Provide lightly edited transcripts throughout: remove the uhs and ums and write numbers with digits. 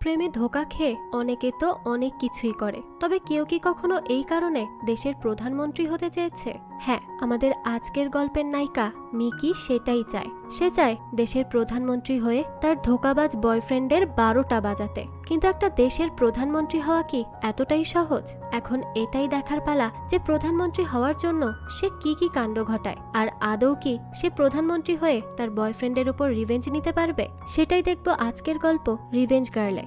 প্রেমে ধোঁকা খেয়ে অনেকে তো অনেক কিছুই করে, তবে কেউ কি কখনো এই কারণে দেশের প্রধানমন্ত্রী হতে চেয়েছে? হ্যাঁ, আমাদের আজকের গল্পের নায়িকা মিকি সেটাই চায়। সে চায় দেশের প্রধানমন্ত্রী হয়ে তার ধোঁকাবাজ বয়ফ্রেন্ডের 12টা বাজাতে। কিন্তু একটা দেশের প্রধানমন্ত্রী হওয়া কি এতটাই সহজ? এখন এটাই দেখার পালা যে প্রধানমন্ত্রী হওয়ার জন্য সে কি কি কাণ্ড ঘটায়, আর আদৌ কি সে প্রধানমন্ত্রী হয়ে তার বয়ফ্রেন্ডের উপর রিভেঞ্জ নিতে পারবে। সেটাই দেখব আজকের গল্প রিভেঞ্জ গার্লে।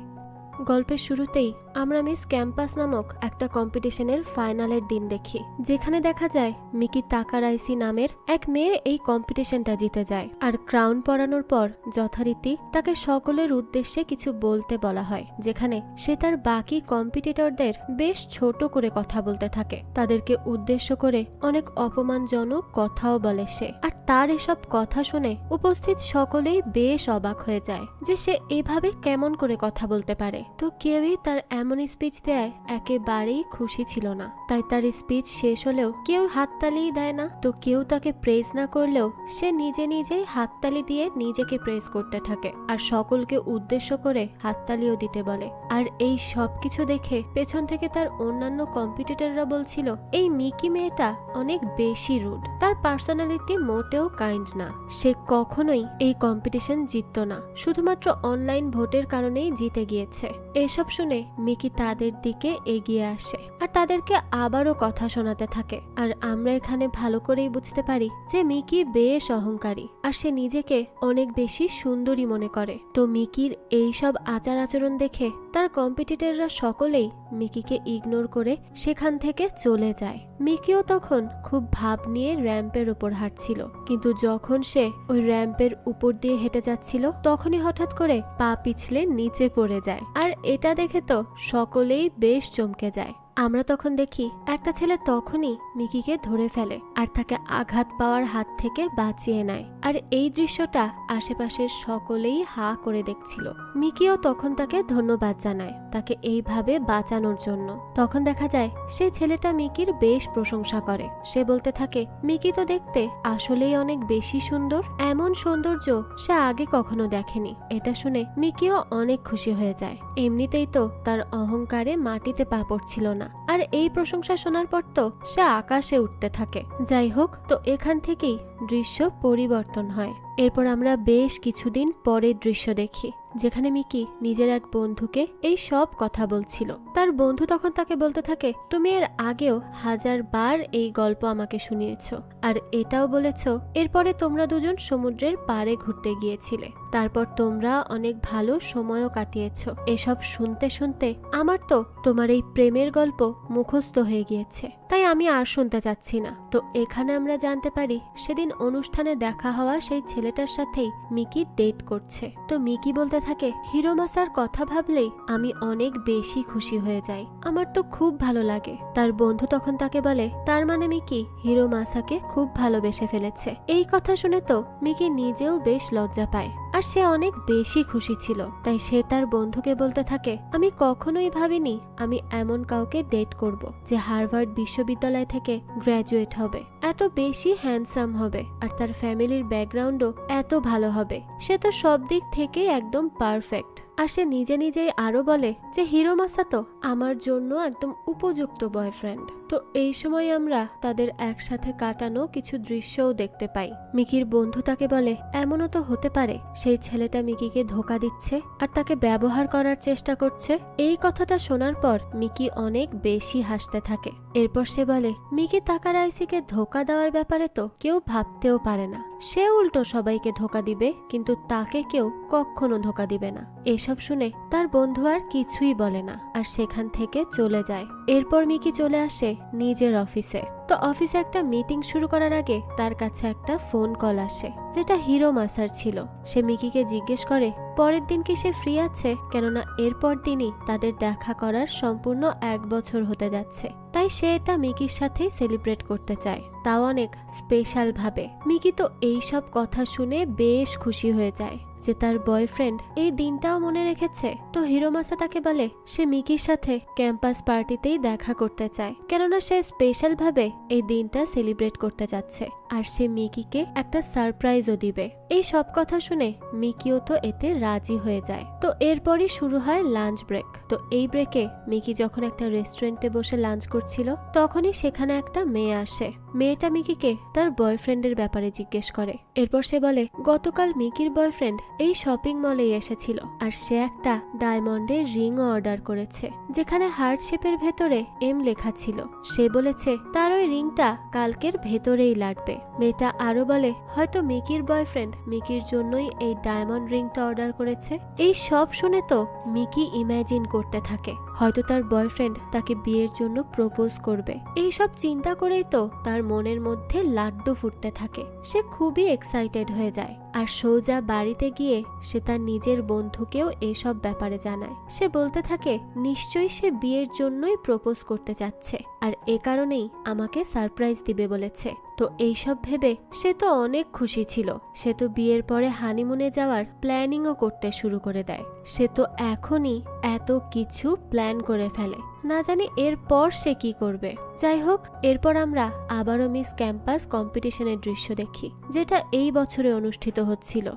গল্পের শুরুতেই আমরা মিস ক্যাম্পাস নামক একটা কম্পিটিশনের ফাইনালের দিন দেখি, যেখানে দেখা যায় মিকি তাকারাইসি নামের এক মেয়ে এই কম্পিটিশনটা জিতে যায়। আর ক্রাউন পরানোর পর যথারীতি তাকে সকলের উদ্দেশ্যে কিছু বলতে বলা হয়, যেখানে সে তার বাকি কম্পিটিটরদের বেশ ছোট করে কথা বলতে থাকে। তাদেরকে উদ্দেশ্য করে অনেক অপমানজনক কথাও বলে সে। আর তার এসব কথা শুনে উপস্থিত সকলেই বেশ অবাক হয়ে যায় যে সে এভাবে কেমন করে কথা বলতে পারে। তো কেউই তার এমন স্পিচ দেয় একেবারেই খুশি ছিল না। তাই তার স্পিচ শেষ হলেও কেউ হাততালিই দেয় না। তো কেউ তাকে প্রেজ না করলেও সে নিজে নিজেই হাততালি দিয়ে নিজেকে প্রেজ করতে থাকে, আর সকলকে উদ্দেশ্য করে হাততালিও দিতে বলে। আর এই সব কিছু দেখে পেছন থেকে তার অন্যান্য কম্পিটিটররা বলছিল এই মিকি মেয়েটা অনেক বেশি রুড, তার পার্সোনালিটি মোটেও কাইন্ড না, সে কখনোই এই কম্পিটিশন জিততো না, শুধুমাত্র অনলাইন ভোটের কারণেই জিতে গিয়েছে। এসব শুনে মিকি তাদের দিকে এগিয়ে আসে আর তাদেরকে আবারও কথা শোনাতে থাকে। আর আমরা এখানে ভালো করেই বুঝতে পারি যে মিকি বেশ অহংকারী, আর সে নিজেকে অনেক বেশি সুন্দরী মনে করে। তো মিকির এই সব আচার আচরণ দেখে তার কম্পিটিটররা সকলেই মিকিকে ইগনোর করে সেখান থেকে চলে যায়। মিকিও তখন খুব ভাব নিয়ে র্যাম্পের উপর হাঁটছিল, কিন্তু যখন সে ওই র্যাম্পের উপর দিয়ে হেঁটে যাচ্ছিল তখনই হঠাৎ করে পা পিছলে নিচে পড়ে যায়। আর এটা দেখে তো সকলেই বেশ চমকে যায়। আমরা তখন দেখি একটা ছেলে তখনই মিকিকে ধরে ফেলে আর তাকে আঘাত পাওয়ার হাত থেকে বাঁচিয়ে নেয়। আর এই দৃশ্যটা আশেপাশের সকলেই হা করে দেখছিল। মিকিও তখন তাকে ধন্যবাদ জানায় তাকে এইভাবে বাঁচানোর জন্য। তখন দেখা যায় সেই ছেলেটা মিকির বেশ প্রশংসা করে। সে বলতে থাকে মিকি তো দেখতে আসলেই অনেক বেশি সুন্দর, এমন সৌন্দর্য সে আগে কখনো দেখেনি। এটা শুনে মিকিও অনেক খুশি হয়ে যায়। এমনিতেই তো তার অহংকারে মাটিতে পা পড়ছিল না, আর এই প্রশংসা শোনার পর তো সে আকাশে উঠতে থাকে। যাই হোক, তো এখান থেকেই দৃশ্য পরিবর্তন হয়। এরপর আমরা বেশ কিছুদিন পরের দৃশ্য দেখি, যেখানে মিকি নিজের এক বন্ধুকে এই সব কথা বলছিল। তার বন্ধু তখন তাকে বলতে থাকে তুমি এর আগেও 1000 বার এই গল্প আমাকে শুনিয়েছ, আর এটাও বলেছ এরপরে তোমরা দুজন সমুদ্রের পাড়ে ঘুরতে গিয়েছিলে, তারপর তোমরা অনেক ভালো সময়ও কাটিয়েছ। এসব শুনতে শুনতে আমার তো তোমার এই প্রেমের গল্প মুখস্থ হয়ে গিয়েছে, তাই আমি আর শুনতে চাচ্ছি না। তো এখানে আমরা জানতে পারি সেদিন অনুষ্ঠানে দেখা হওয়া সেই ছেলেটার সাথেই মিকি ডেট করছে। তো মিকি বলতে থাকে হিরোমাসার কথা ভাবলেই আমি অনেক বেশি খুশি হয়ে যাই, আমার তো খুব ভালো লাগে। তার বন্ধু তখন তাকে বলে তার মানে মিকি হিরোমাসাকে খুব ভালোবেসে ফেলেছে। এই কথা শুনে তো মিকি নিজেও বেশ লজ্জা পায়, আর সে অনেক বেশি খুশি ছিল। তাই সে তার বন্ধুকে বলতে থাকে আমি কখনোই ভাবিনি আমি এমন কাউকে ডেট করব যে হার্ভার্ড বিশ্ববিদ্যালয় থেকে গ্র্যাজুয়েট হবে, এত বেশি হ্যান্ডসাম হবে, আর তার ফ্যামিলির ব্যাকগ্রাউন্ডও এত ভালো হবে। সে তো সব দিক থেকে একদম পারফেক্ট। আর সে নিজে নিজেই আরো বলে যে হিরোমাসা তো আমার জন্য একদম উপযুক্ত বয়ফ্রেন্ড। তো এই সময় আমরা তাদের একসাথে কাটানো কিছু দৃশ্যও দেখতে পাই। মিকির বন্ধু তাকে বলে এমনও তো হতে পারে সেই ছেলেটা মিকিকে ধোঁকা দিচ্ছে আর তাকে ব্যবহার করার চেষ্টা করছে। এই কথাটা শোনার পর মিকি অনেক বেশি হাসতে থাকে। এরপর সে বলে মিকি তাকারাইসিকে ধোঁকা দেওয়ার ব্যাপারে তো কেউ ভাবতেও পারে না, সে উল্টো সবাইকে ধোঁকা দিবে, কিন্তু তাকে কেউ কখনো ধোঁকা দিবে না। এসব শুনে তার বন্ধু আর কিছুই বলে না আর সেখান থেকে চলে যায়। এরপর মিকি চলে আসে নিজের অফিসে। তো অফিসে একটা মিটিং শুরু করার আগে তার কাছে একটা ফোন কল আসে, যেটা হিরোমাসার ছিল। সে মিকিকে জিজ্ঞেস করে পরের দিন কি সে ফ্রি আছে, কেননা এরপর দিনই তাদের দেখা করার সম্পূর্ণ 1 বছর হতে যাচ্ছে। তাই সে এটা মিকির সাথেই সেলিব্রেট করতে চায়, তাও অনেক স্পেশাল ভাবে। মিকি তো এই সব কথা শুনে বেশ খুশি হয়ে যায় যে তার বয়ফ্রেন্ড এই দিনটাও মনে রেখেছে। তো হিরোমাসা তাকে বলে সে মিকির সাথে ক্যাম্পাস পার্টিতেই দেখা করতে চায়, কেননা সে স্পেশাল ভাবে এই দিনটা সেলিব্রেট করতে যাচ্ছে আর সে মিকিকে একটা সারপ্রাইজও দিবে। এই সব কথা শুনে মিকিও তো এতে রাজি হয়ে যায়। তো এরপরই শুরু হয় লাঞ্চ ব্রেক। তো এই ব্রেকে মিকি যখন একটা রেস্টুরেন্টে বসে লাঞ্চ করছিল তখনই সেখানে একটা মেয়ে আসে। মেয়েটা মিকিকে তার বয়ফ্রেন্ডের ব্যাপারে জিজ্ঞেস করে। এরপর সে বলে গতকাল মিকির বয়ফ্রেন্ড এই শপিং মলেই এসেছিল আর সে একটা ডায়মন্ডের রিংও অর্ডার করেছে যেখানে হার্ট শেপের ভেতরে এম লেখা ছিল। সে বলেছে তার ওই রিংটা কালকের ভেতরেই লাগবে। মেয়েটা আরো বলে হয়তো মিকির বয়ফ্রেন্ড মিকির জন্যই এই ডায়মন্ড রিংটা অর্ডার করেছে। এই সব শুনে তো মিকি ইমাজিন করতে থাকে হয়তো তার বয়ফ্রেন্ড তাকে বিয়ের জন্য প্রপোজ করবে। এই সব চিন্তা করেই তো তার মনের মধ্যে লাড্ডু ফুটতে থাকে। সে খুবই এক্সাইটেড হয়ে যায় আর সোজা বাড়িতে গিয়ে সে তার নিজের বন্ধুকেও এসব ব্যাপারে জানায়। সে বলতে থাকে নিশ্চয়ই সে বিয়ের জন্যই প্রপোজ করতে যাচ্ছে আর এ কারণেই আমাকে সারপ্রাইজ দিবে বলেছে। তো এইসব ভেবে সে তো অনেক খুশি ছিল। সে তো বিয়ের পরে হানিমুনে যাওয়ার প্ল্যানিংও করতে শুরু করে দেয়। সে তো এখনই এত কিছু প্ল্যান করে ফেলে, না জানি এরপর সে কি করবে। যাই হোক, এরপর আমরা আবারও মিস ক্যাম্পাস কম্পিটিশনের দৃশ্য দেখি, যেটা এই বছরে অনুষ্ঠিত হচ্ছিল।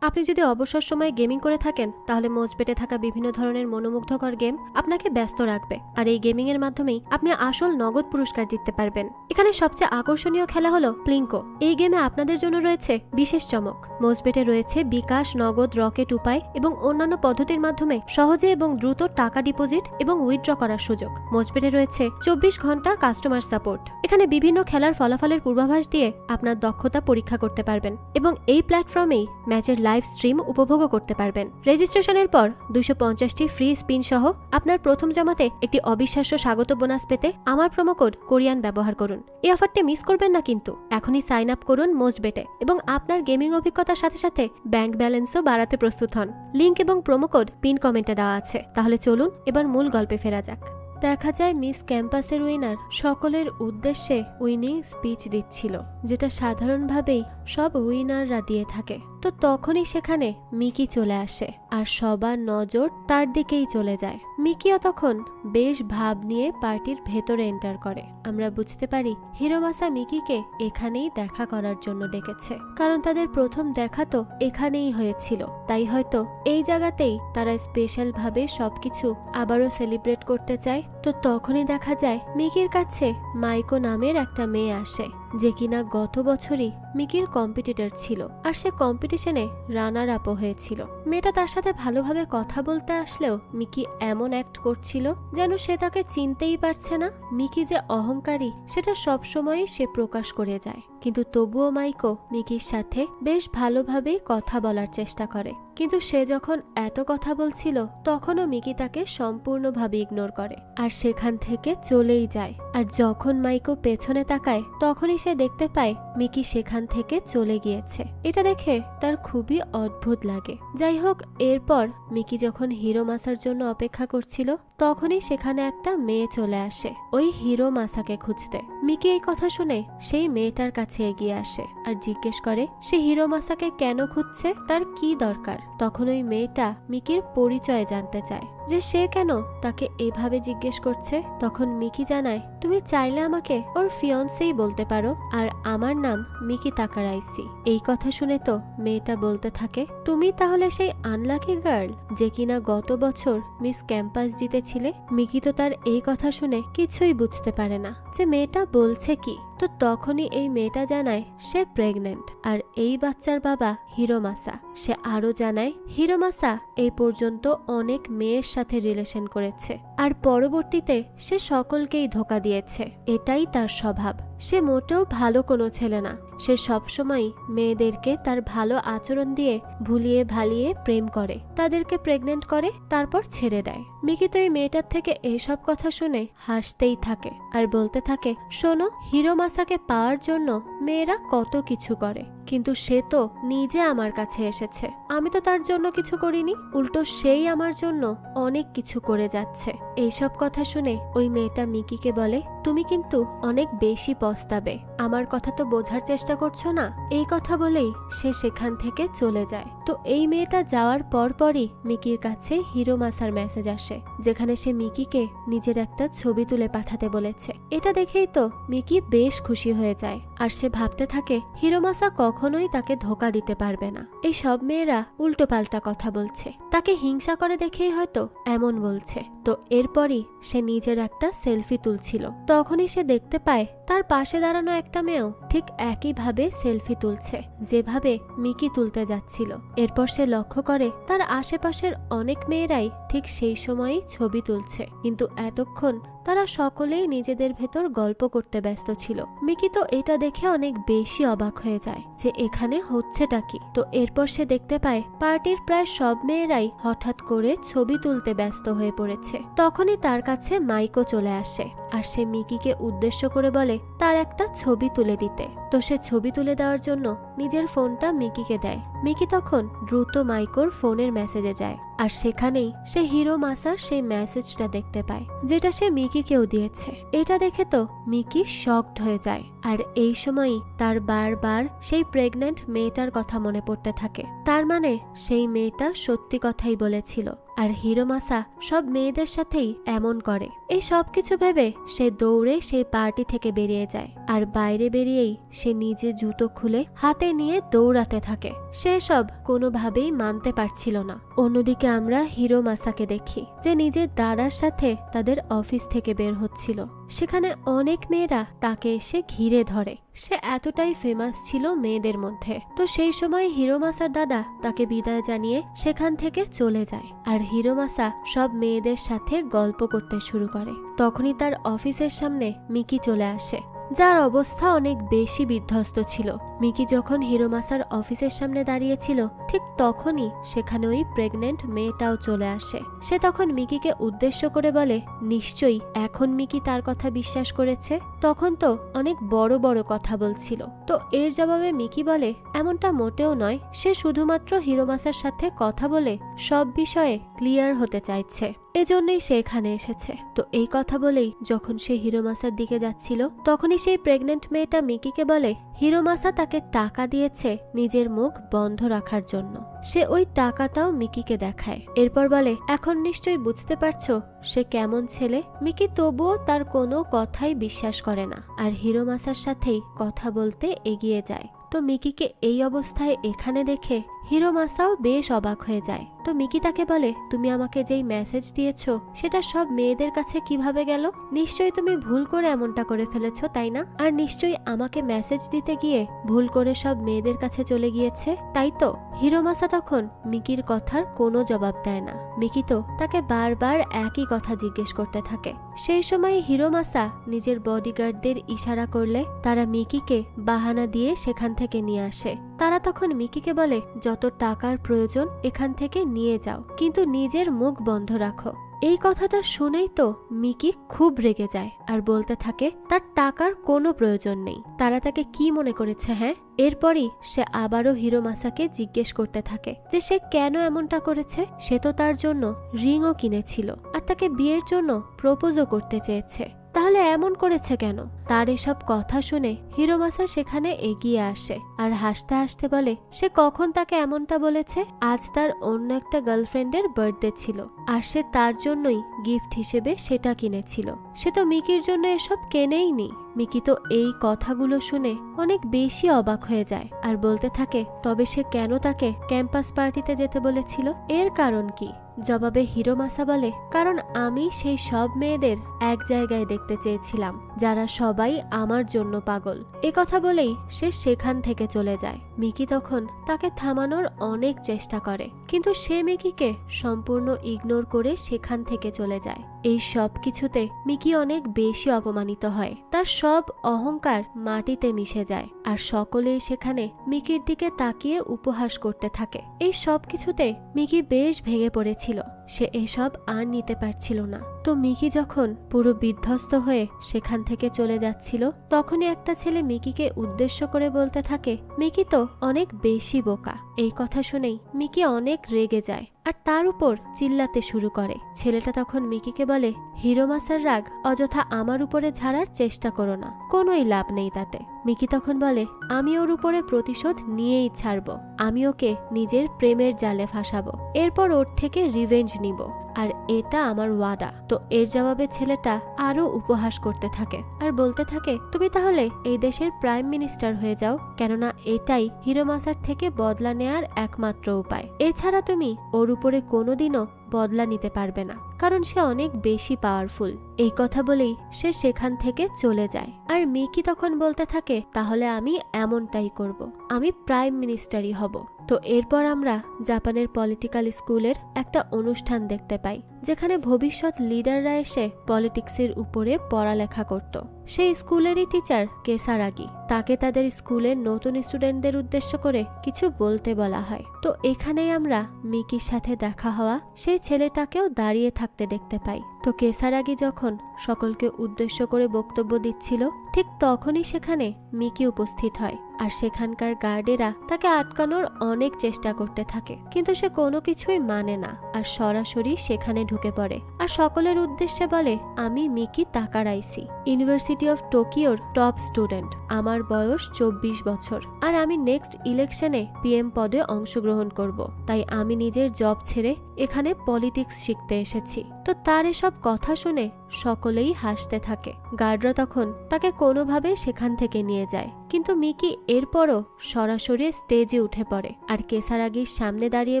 আপনি যদি অবসর সময়ে গেমিং করে থাকেন তাহলে মোজবেটে থাকা বিভিন্ন ধরনের মনোমুগ্ধকর গেম আপনাকে ব্যস্ত রাখবে আর এই গেমিং এর মাধ্যমেই আপনি আসল নগদ পুরস্কার জিততে পারবেন। এখানে সবচেয়ে আকর্ষণীয় খেলা হলো প্লিঙ্কো। এই গেমে আপনাদের জন্য রয়েছে বিশেষ চমক। মোজবেটে রয়েছে বিকাশ, নগদ, রকেট উপায় এবং অন্যান্য পদ্ধতির মাধ্যমে সহজে এবং দ্রুত টাকা ডিপোজিট এবং উইথড্র করার সুযোগ। মোজবেটে রয়েছে 24 ঘন্টা কাস্টমার সাপোর্ট। এখানে বিভিন্ন খেলার ফলাফলের পূর্বাভাস দিয়ে আপনার দক্ষতা পরীক্ষা করতে পারবেন এবং এই প্ল্যাটফর্মেই ম্যাচের লাইভ স্ট্রিম উপভোগও করতে পারবেন। রেজিস্ট্রেশনের পর 250টি ফ্রি স্পিন সহ আপনার প্রথম জমাতে একটি অবিশ্বাস্য স্বাগত বোনাস পেতে আমার প্রোমো কোড কোরিয়ান ব্যবহার করুন। এই অফারটি মিস করবেন না কিন্তু। এখনই সাইন আপ করুন মোজবেটে এবং আপনার গেমিং অভিজ্ঞতার সাথে সাথে ব্যাংক ব্যালেন্সও বাড়াতে প্রস্তুত হন। লিংক এবং প্রোমো কোড পিন কমেন্টে দেওয়া আছে। তাহলে চলুন এবার মূল গল্পে ফেরা যাক। দেখা যায় মিস ক্যাম্পাসের উইনার সকলের উদ্দেশ্যে উইনিং স্পিচ দিচ্ছিল, যেটা সাধারণভাবেই সব উইনাররা দিয়ে থাকে। তো তখনই সেখানে মিকি চলে আসে আর সবার নজর তার দিকেই চলে যায়। মিকিও তখন বেশ ভাব নিয়ে পার্টির ভেতরে এন্টার করে। আমরা বুঝতে পারি হিরোমাসা মিকিকে এখানেই দেখা করার জন্য ডেকেছে, কারণ তাদের প্রথম দেখা তো এখানেই হয়েছিল। তাই হয়তো এই জায়গাতেই তারা স্পেশাল ভাবে সবকিছু আবারও সেলিব্রেট করতে চায়। তো তখনই দেখা যায় মিকির কাছে মাইকো নামের একটা মেয়ে আসে, যে কিনা গত বছরই মিকির কম্পিটিটর ছিল আর সে কম্পিটিশনে রানার আপও হয়েছিল। মেয়েটা তার সাথে ভালোভাবে কথা বলতে আসলেও মিকি এমন অ্যাক্ট করছিল যেন সে তাকে চিনতেই পারছে না। মিকি যে অহংকারী সেটা সবসময়ই সে প্রকাশ করে যায়, কিন্তু তবুও মাইকো মিকির সাথে বেশ ভালোভাবেই কথা বলার চেষ্টা করে। কিন্তু সে যখন এত কথা বলছিল তখনও মিকি তাকে সম্পূর্ণভাবে ইগনোর করে আর সেখান থেকে চলেই যায়। আর যখন মাইকো পেছনে তাকায় তখনই সে দেখতে পায় মিকি সেখান থেকে চলে গিয়েছে। এটা দেখে তার খুবই অদ্ভুত লাগে। যাই হোক, এরপর মিকি যখন হিরোমাসার জন্য অপেক্ষা করছিল তখনই সেখানে একটা মেয়ে চলে আসে ওই হিরোমাসাকে খুঁজতে। মিকি এই কথা শুনে সেই মেয়েটার কাছে এগিয়ে আসে আর জিজ্ঞেস করে সে হিরোমাসাকে কেন খুঁজছে, তার কি দরকার। তখন ওই মেয়েটা মিকির পরিচয় জানতে চায়, যে সে কেন তাকে এভাবে জিজ্ঞেস করছে। তখন মিকি জানায় তুমি চাইলে আমাকে ওর ফিয়ন্সেই বলতে পারো আর আমার নাম মিকি তাকারাইসি। এই কথা শুনে তো মেয়েটা বলতে থাকে তুমি তাহলে সেই আনলাকি গার্ল যে কিনা গত বছর মিস ক্যাম্পাস জিতেছিলে। মিকি তো তার এই কথা শুনে কিছুই বুঝতে পারে না যে মেয়েটা বলছে কি। তো তখনই এই মেয়েটা জানায় সে প্রেগনেন্ট আর এই বাচ্চার বাবা হিরোমাসা। সে আরো জানায় হিরোমাসা এই পর্যন্ত অনেক মেয়ের সাথে রিলেশন করেছে আর পরবর্তীতে সে সকলকেই ধোঁকা দিয়েছে। এটাই তার স্বভাব। সে মোটেও ভালো কোনো ছেলে না। সে সবসময় মেয়েদেরকে তার ভালো আচরণ দিয়ে ভুলিয়ে ভালিয়ে প্রেম করে, তাদেরকে প্রেগনেন্ট করে, তারপর ছেড়ে দেয়। মিকি তো এই মেয়েটার থেকে এইসব কথা শুনে হাসতেই থাকে আর বলতে থাকে শোনো, হিরোমাসাকে পাওয়ার জন্য মেয়েরা কত কিছু করে, কিন্তু সে তো নিজে আমার কাছে এসেছে, আমি তো তার জন্য কিছু করিনি, উল্টো সেই আমার জন্য অনেক কিছু করে যাচ্ছে। এইসব কথা শুনে ওই মেয়েটা মিকিকে বলে, তুমি কিন্তু অনেক বেশি পস্তাবে, আমার কথা তো বোঝার চেষ্টা করছো না। এই কথা বলেই সে সেখান থেকে চলে যায়। তো এই মেয়েটা যাওয়ার পরপরই মিকির কাছে হিরোমাসার মেসেজ আসে, যেখানে সে মিকিকে নিজের একটা ছবি তুলে পাঠাতে বলেছে। এটা দেখেই তো মিকি বেশ খুশি হয়ে যায়, আর সে ভাবতে থাকে হিরোমাসা কখনোই তাকে ধোকা দিতে পারবে না। এই সব মেয়েরা উল্টোপাল্টা কথা বলছে, তাকে হিংসা করে দেখেই হয়তো এমন বলছে। তো এরপরই সে নিজের একটা সেলফি তুলছিল, তখনই সে দেখতে পায় তার পাশে দাঁড়ানো একটা মেয়েও ঠিক একইভাবে সেলফি তুলছে যেভাবে মিকি তুলতে যাচ্ছিল। এরপর সে লক্ষ্য করে তার আশেপাশের অনেক মেয়েরাই ঠিক সেই সময়ই ছবি তুলছে, কিন্তু এতক্ষণ তারা সকলেই নিজেদের ভেতর গল্প করতে ব্যস্ত ছিল। মিকি তো এটা দেখে অনেক বেশি অবাক হয়ে যায় যে এখানে হচ্ছেটা কি। তো এরপর সে দেখতে পায় পার্টির প্রায় সব মেয়েরাই হঠাৎ করে ছবি তুলতে ব্যস্ত হয়ে পড়েছে। তখনই তার কাছে মাইকও চলে আসে, আর সে মিকিকে উদ্দেশ্য করে বলে তার একটা ছবি তুলে দিতে। তো সে ছবি তুলে দেওয়ার জন্য নিজের ফোনটা মিকিকে দেয়। মিকি তখন দ্রুত মাইকোর ফোনের মেসেজে যায়, আর সেখানেই সে হিরোমাসার সেই মেসেজটা দেখতে পায়, যেটা সে মিকিকেও দিয়েছে। এটা দেখে তো মিকি শকড হয়ে যায়, আর এই সময়ই তার বারবার সেই প্রেগন্যান্ট মেয়েটার কথা মনে পড়তে থাকে। তার মানে সেই মেয়েটা সত্যি কথাই বলেছিল, আর হিরোমাসা সব মেয়েদের সাথেই এমন করে। এই সব কিছু ভেবে সে দৌড়ে সেই পার্টি থেকে বেরিয়ে যায়, আর বাইরে বেরিয়েই সে নিজে জুতো খুলে হাতে নিয়ে দৌড়াতে থাকে। সে সব কোনোভাবেই মানতে পারছিল না। অন্যদিকে আমরা হিরোমাসাকে দেখি যে নিজের দাদার সাথে তাদের অফিস থেকে বের হচ্ছিল। সেখানে অনেক মেয়েরা তাকে এসে ঘিরে ধরে। সে এতটাই ফেমাস ছিল মেয়েদের মধ্যে। তো সেই সময় হিরোমাসার দাদা তাকে বিদায় জানিয়ে সেখান থেকে চলে যায়, আর হিরোমাসা সব মেয়েদের সাথে গল্প করতে শুরু করে। তখনই তার অফিসের সামনে মিকি চলে আসে, যার অবস্থা অনেক বেশি বিধ্বস্ত ছিল। মিকি যখন হিরোমাসার অফিসের সামনে দাঁড়িয়েছিল ঠিক তখনই সেখানে ওই প্রেগনেন্ট মেয়েটাও চলে আসে। সে তখন মিকিকে উদ্দেশ্য করে বলে, নিশ্চয়ই এখন মিকি তার কথা বিশ্বাস করেছে, তখন তো অনেক বড় বড় কথা বলছিল। তো এর জবাবে মিকি বলে এমনটা মোটেও নয়, সে শুধুমাত্র হিরোমাসার সাথে কথা বলে সব বিষয়ে ক্লিয়ার হতে চাইছে, এজন্যই সে এখানে এসেছে। তো এই কথা বলেই যখন সে হিরোমাসার দিকে যাচ্ছিল তখনই সেই প্রেগনেন্ট মেয়েটা মিকিকে বলে হিরোমাসা তাকে টাকা দিয়েছে নিজের মুখ বন্ধ রাখার জন্য। সে ওই টাকাটাও মিকিকে দেখায়, এরপর বলে এখন নিশ্চয়ই বুঝতে পারছো সে কেমন ছেলে। মিকি তবুও তার কোনো কথাই বিশ্বাস করে না, আর হিরোমাসার সাথেই কথা বলতে এগিয়ে যায়। তো মিকিকে এই অবস্থায় এখানে দেখে হিরোমাসাও বেশ অবাক হয়ে যায়। তো মিকি তাকে বলে তুমি আমাকে যেই মেসেজ দিয়েছো সেটা সব মেয়েদের কাছে কিভাবে গেল? নিশ্চয়ই তুমি ভুল করে এমনটা করে ফেলেছো, তাই না? আর নিশ্চয়ই আমাকে মেসেজ দিতে গিয়ে ভুল করে সব মেয়েদের কাছে চলে গিয়েছে, তাই তো? হিরোমাসা তখন মিকির কথার কোনো জবাব দেয় না। মিকি তো তাকে বারবার একই কথা জিজ্ঞেস করতে থাকে। সেই সময় হিরোমাসা নিজের বডিগার্ডদের ইশারা করলে তারা মিকিকে বাহানা দিয়ে সেখান থেকে নিয়ে আসে। তারা তখন মিকিকে বলে যত টাকার প্রয়োজন এখান থেকে নিয়ে যাও, কিন্তু নিজের মুখ বন্ধ রাখো। এই কথাটা শুনেই তো মিকি খুব রেগে যায় আর বলতে থাকে তার টাকার কোনো প্রয়োজন নেই। তারা তাকে কি মনে করেছে? হ্যাঁ। এরপরই সে আবারও হিরোমাসাকে জিজ্ঞেস করতে থাকে যে সে কেন এমনটা করেছে। সে তো তার জন্য রিংও কিনেছিল আর তাকে বিয়ের জন্য প্রপোজও করতে চেয়েছে, তাহলে এমন করেছে কেন? তার এসব কথা শুনে হিরোমাসা সেখানে এগিয়ে আসে আর হাসতে হাসতে বলে সে কখন তাকে এমনটা বলেছে? আজ তার অন্য একটা গার্লফ্রেন্ডের বার্থডে ছিল আর সে তার জন্যই গিফট হিসেবে সেটা কিনেছিল। সে তো মিকির জন্য এসব কেনেইনি। মিকি তো এই কথাগুলো শুনে অনেক বেশি অবাক হয়ে যায় আর বলতে থাকে তবে সে কেন তাকে ক্যাম্পাস পার্টিতে যেতে বলেছিল? এর কারণ কি? জবাবে হিরোমাসা বলে কারণ আমি সেই সব মেয়েদের এক জায়গায় দেখতে চেয়েছিলাম যারা সবাই আমার জন্য পাগল। এ কথা বলেই সে সেখান থেকে চলে যায়। মিকি তখন তাকে থামানোর অনেক চেষ্টা করে, কিন্তু সে মিকিকে সম্পূর্ণ ইগনোর করে সেখান থেকে চলে যায়। এই সব কিছুতে মিকি অনেক বেশি অপমানিত হয়। তার সব অহংকার মাটিতে মিশে যায় আর সকলেই সেখানে মিকির দিকে তাকিয়ে উপহাস করতে থাকে। এই সব কিছুতে মিকি বেশ ভেঙে পড়েছিল। সে এসব আর নিতে পারছিল না। তো মিকি যখন পুরো বিধ্বস্ত হয়ে সেখান থেকে চলে যাচ্ছিল, তখনই একটা ছেলে মিকিকে উদ্দেশ্য করে বলতে থাকে, মিকি তো অনেক বেশি বোকা। এই কথা শুনেই মিকি অনেক রেগে যায় আর তার উপর চিল্লাতে শুরু করে। ছেলেটা তখন মিকিকে বলে, হিরোমাসার রাগ অযথা আমার উপরে ঝাড়ার চেষ্টা করো না, কোনোই লাভ নেই তাতে। মিকি তখন বলে, আমি ওর উপরে প্রতিশোধ নিয়েই ছাড়ব, আমি ওকে নিজের প্রেমের জালে ফাঁসাবো, এরপর ওর থেকে রিভেঞ্জ নিব, আর এটা আমার ওয়াদা। তো এর জবাবে ছেলেটা আরো উপহাস করতে থাকে আর বলতে থাকে, তুমি তাহলে এই দেশের প্রাইম মিনিস্টার হয়ে যাও, কেননা এটাই হিরোমাসার থেকে বদলা নেয়ার একমাত্র উপায়। এছাড়া তুমি ওর উপরে কোনোদিনও বদলা নিতে পারবে না, কারণ সে অনেক বেশি পাওয়ারফুল। এই কথা বলেই সে সেখান থেকে চলে যায়। আর মিকি তখন বলতে থাকে, তাহলে আমি এমনটাই করব, আমি প্রাইম মিনিস্টারই হব। তো এরপর আমরা জাপানের পলিটিক্যাল স্কুলের একটা অনুষ্ঠান দেখতে পাই, যেখানে ভবিষ্যৎ লিডাররা এসে পলিটিক্সের উপরে পড়ালেখা করত। সেই স্কুলেরই টিচার কেসারাগি, তাকে তাদের স্কুলের নতুন স্টুডেন্টদের উদ্দেশ্য করে কিছু বলতে বলা হয়। তো এখানেই আমরা মিকির সাথে দেখা হওয়া সেই ছেলেটাকেও দাঁড়িয়ে থাকতে দেখতে পাই। তো কেসারাগি যখন সকলকে উদ্দেশ্য করে বক্তব্য দিচ্ছিল, ঠিক তখনই সেখানে মিকি উপস্থিত হয়। আর সেখানকার গার্ডেরা তাকে আটকানোর অনেক চেষ্টা করতে থাকে, কিন্তু সে কোনো কিছুই মানে না আর সরাসরি সেখানে ঢুকে পড়ে আর সকলের উদ্দেশ্যে বলে, আমি মিকি তাকারাইসি, ইউনিভার্সিটি অফ টোকিওর টপ স্টুডেন্ট, আমার বয়স 24 বছর, আর আমি নেক্সট ইলেকশনে পিএম পদে অংশগ্রহণ করব, তাই আমি নিজের জব ছেড়ে এখানে পলিটিক্স শিখতে এসেছি। তো তার এসব কথা শুনে সকলেই হাসতে থাকে। গার্ডরা তখন তাকে কোনোভাবে সেখান থেকে নিয়ে যায়, কিন্তু মিকি এরপরও সরাসরি স্টেজে উঠে পড়ে আর কেসারাগির সামনে দাঁড়িয়ে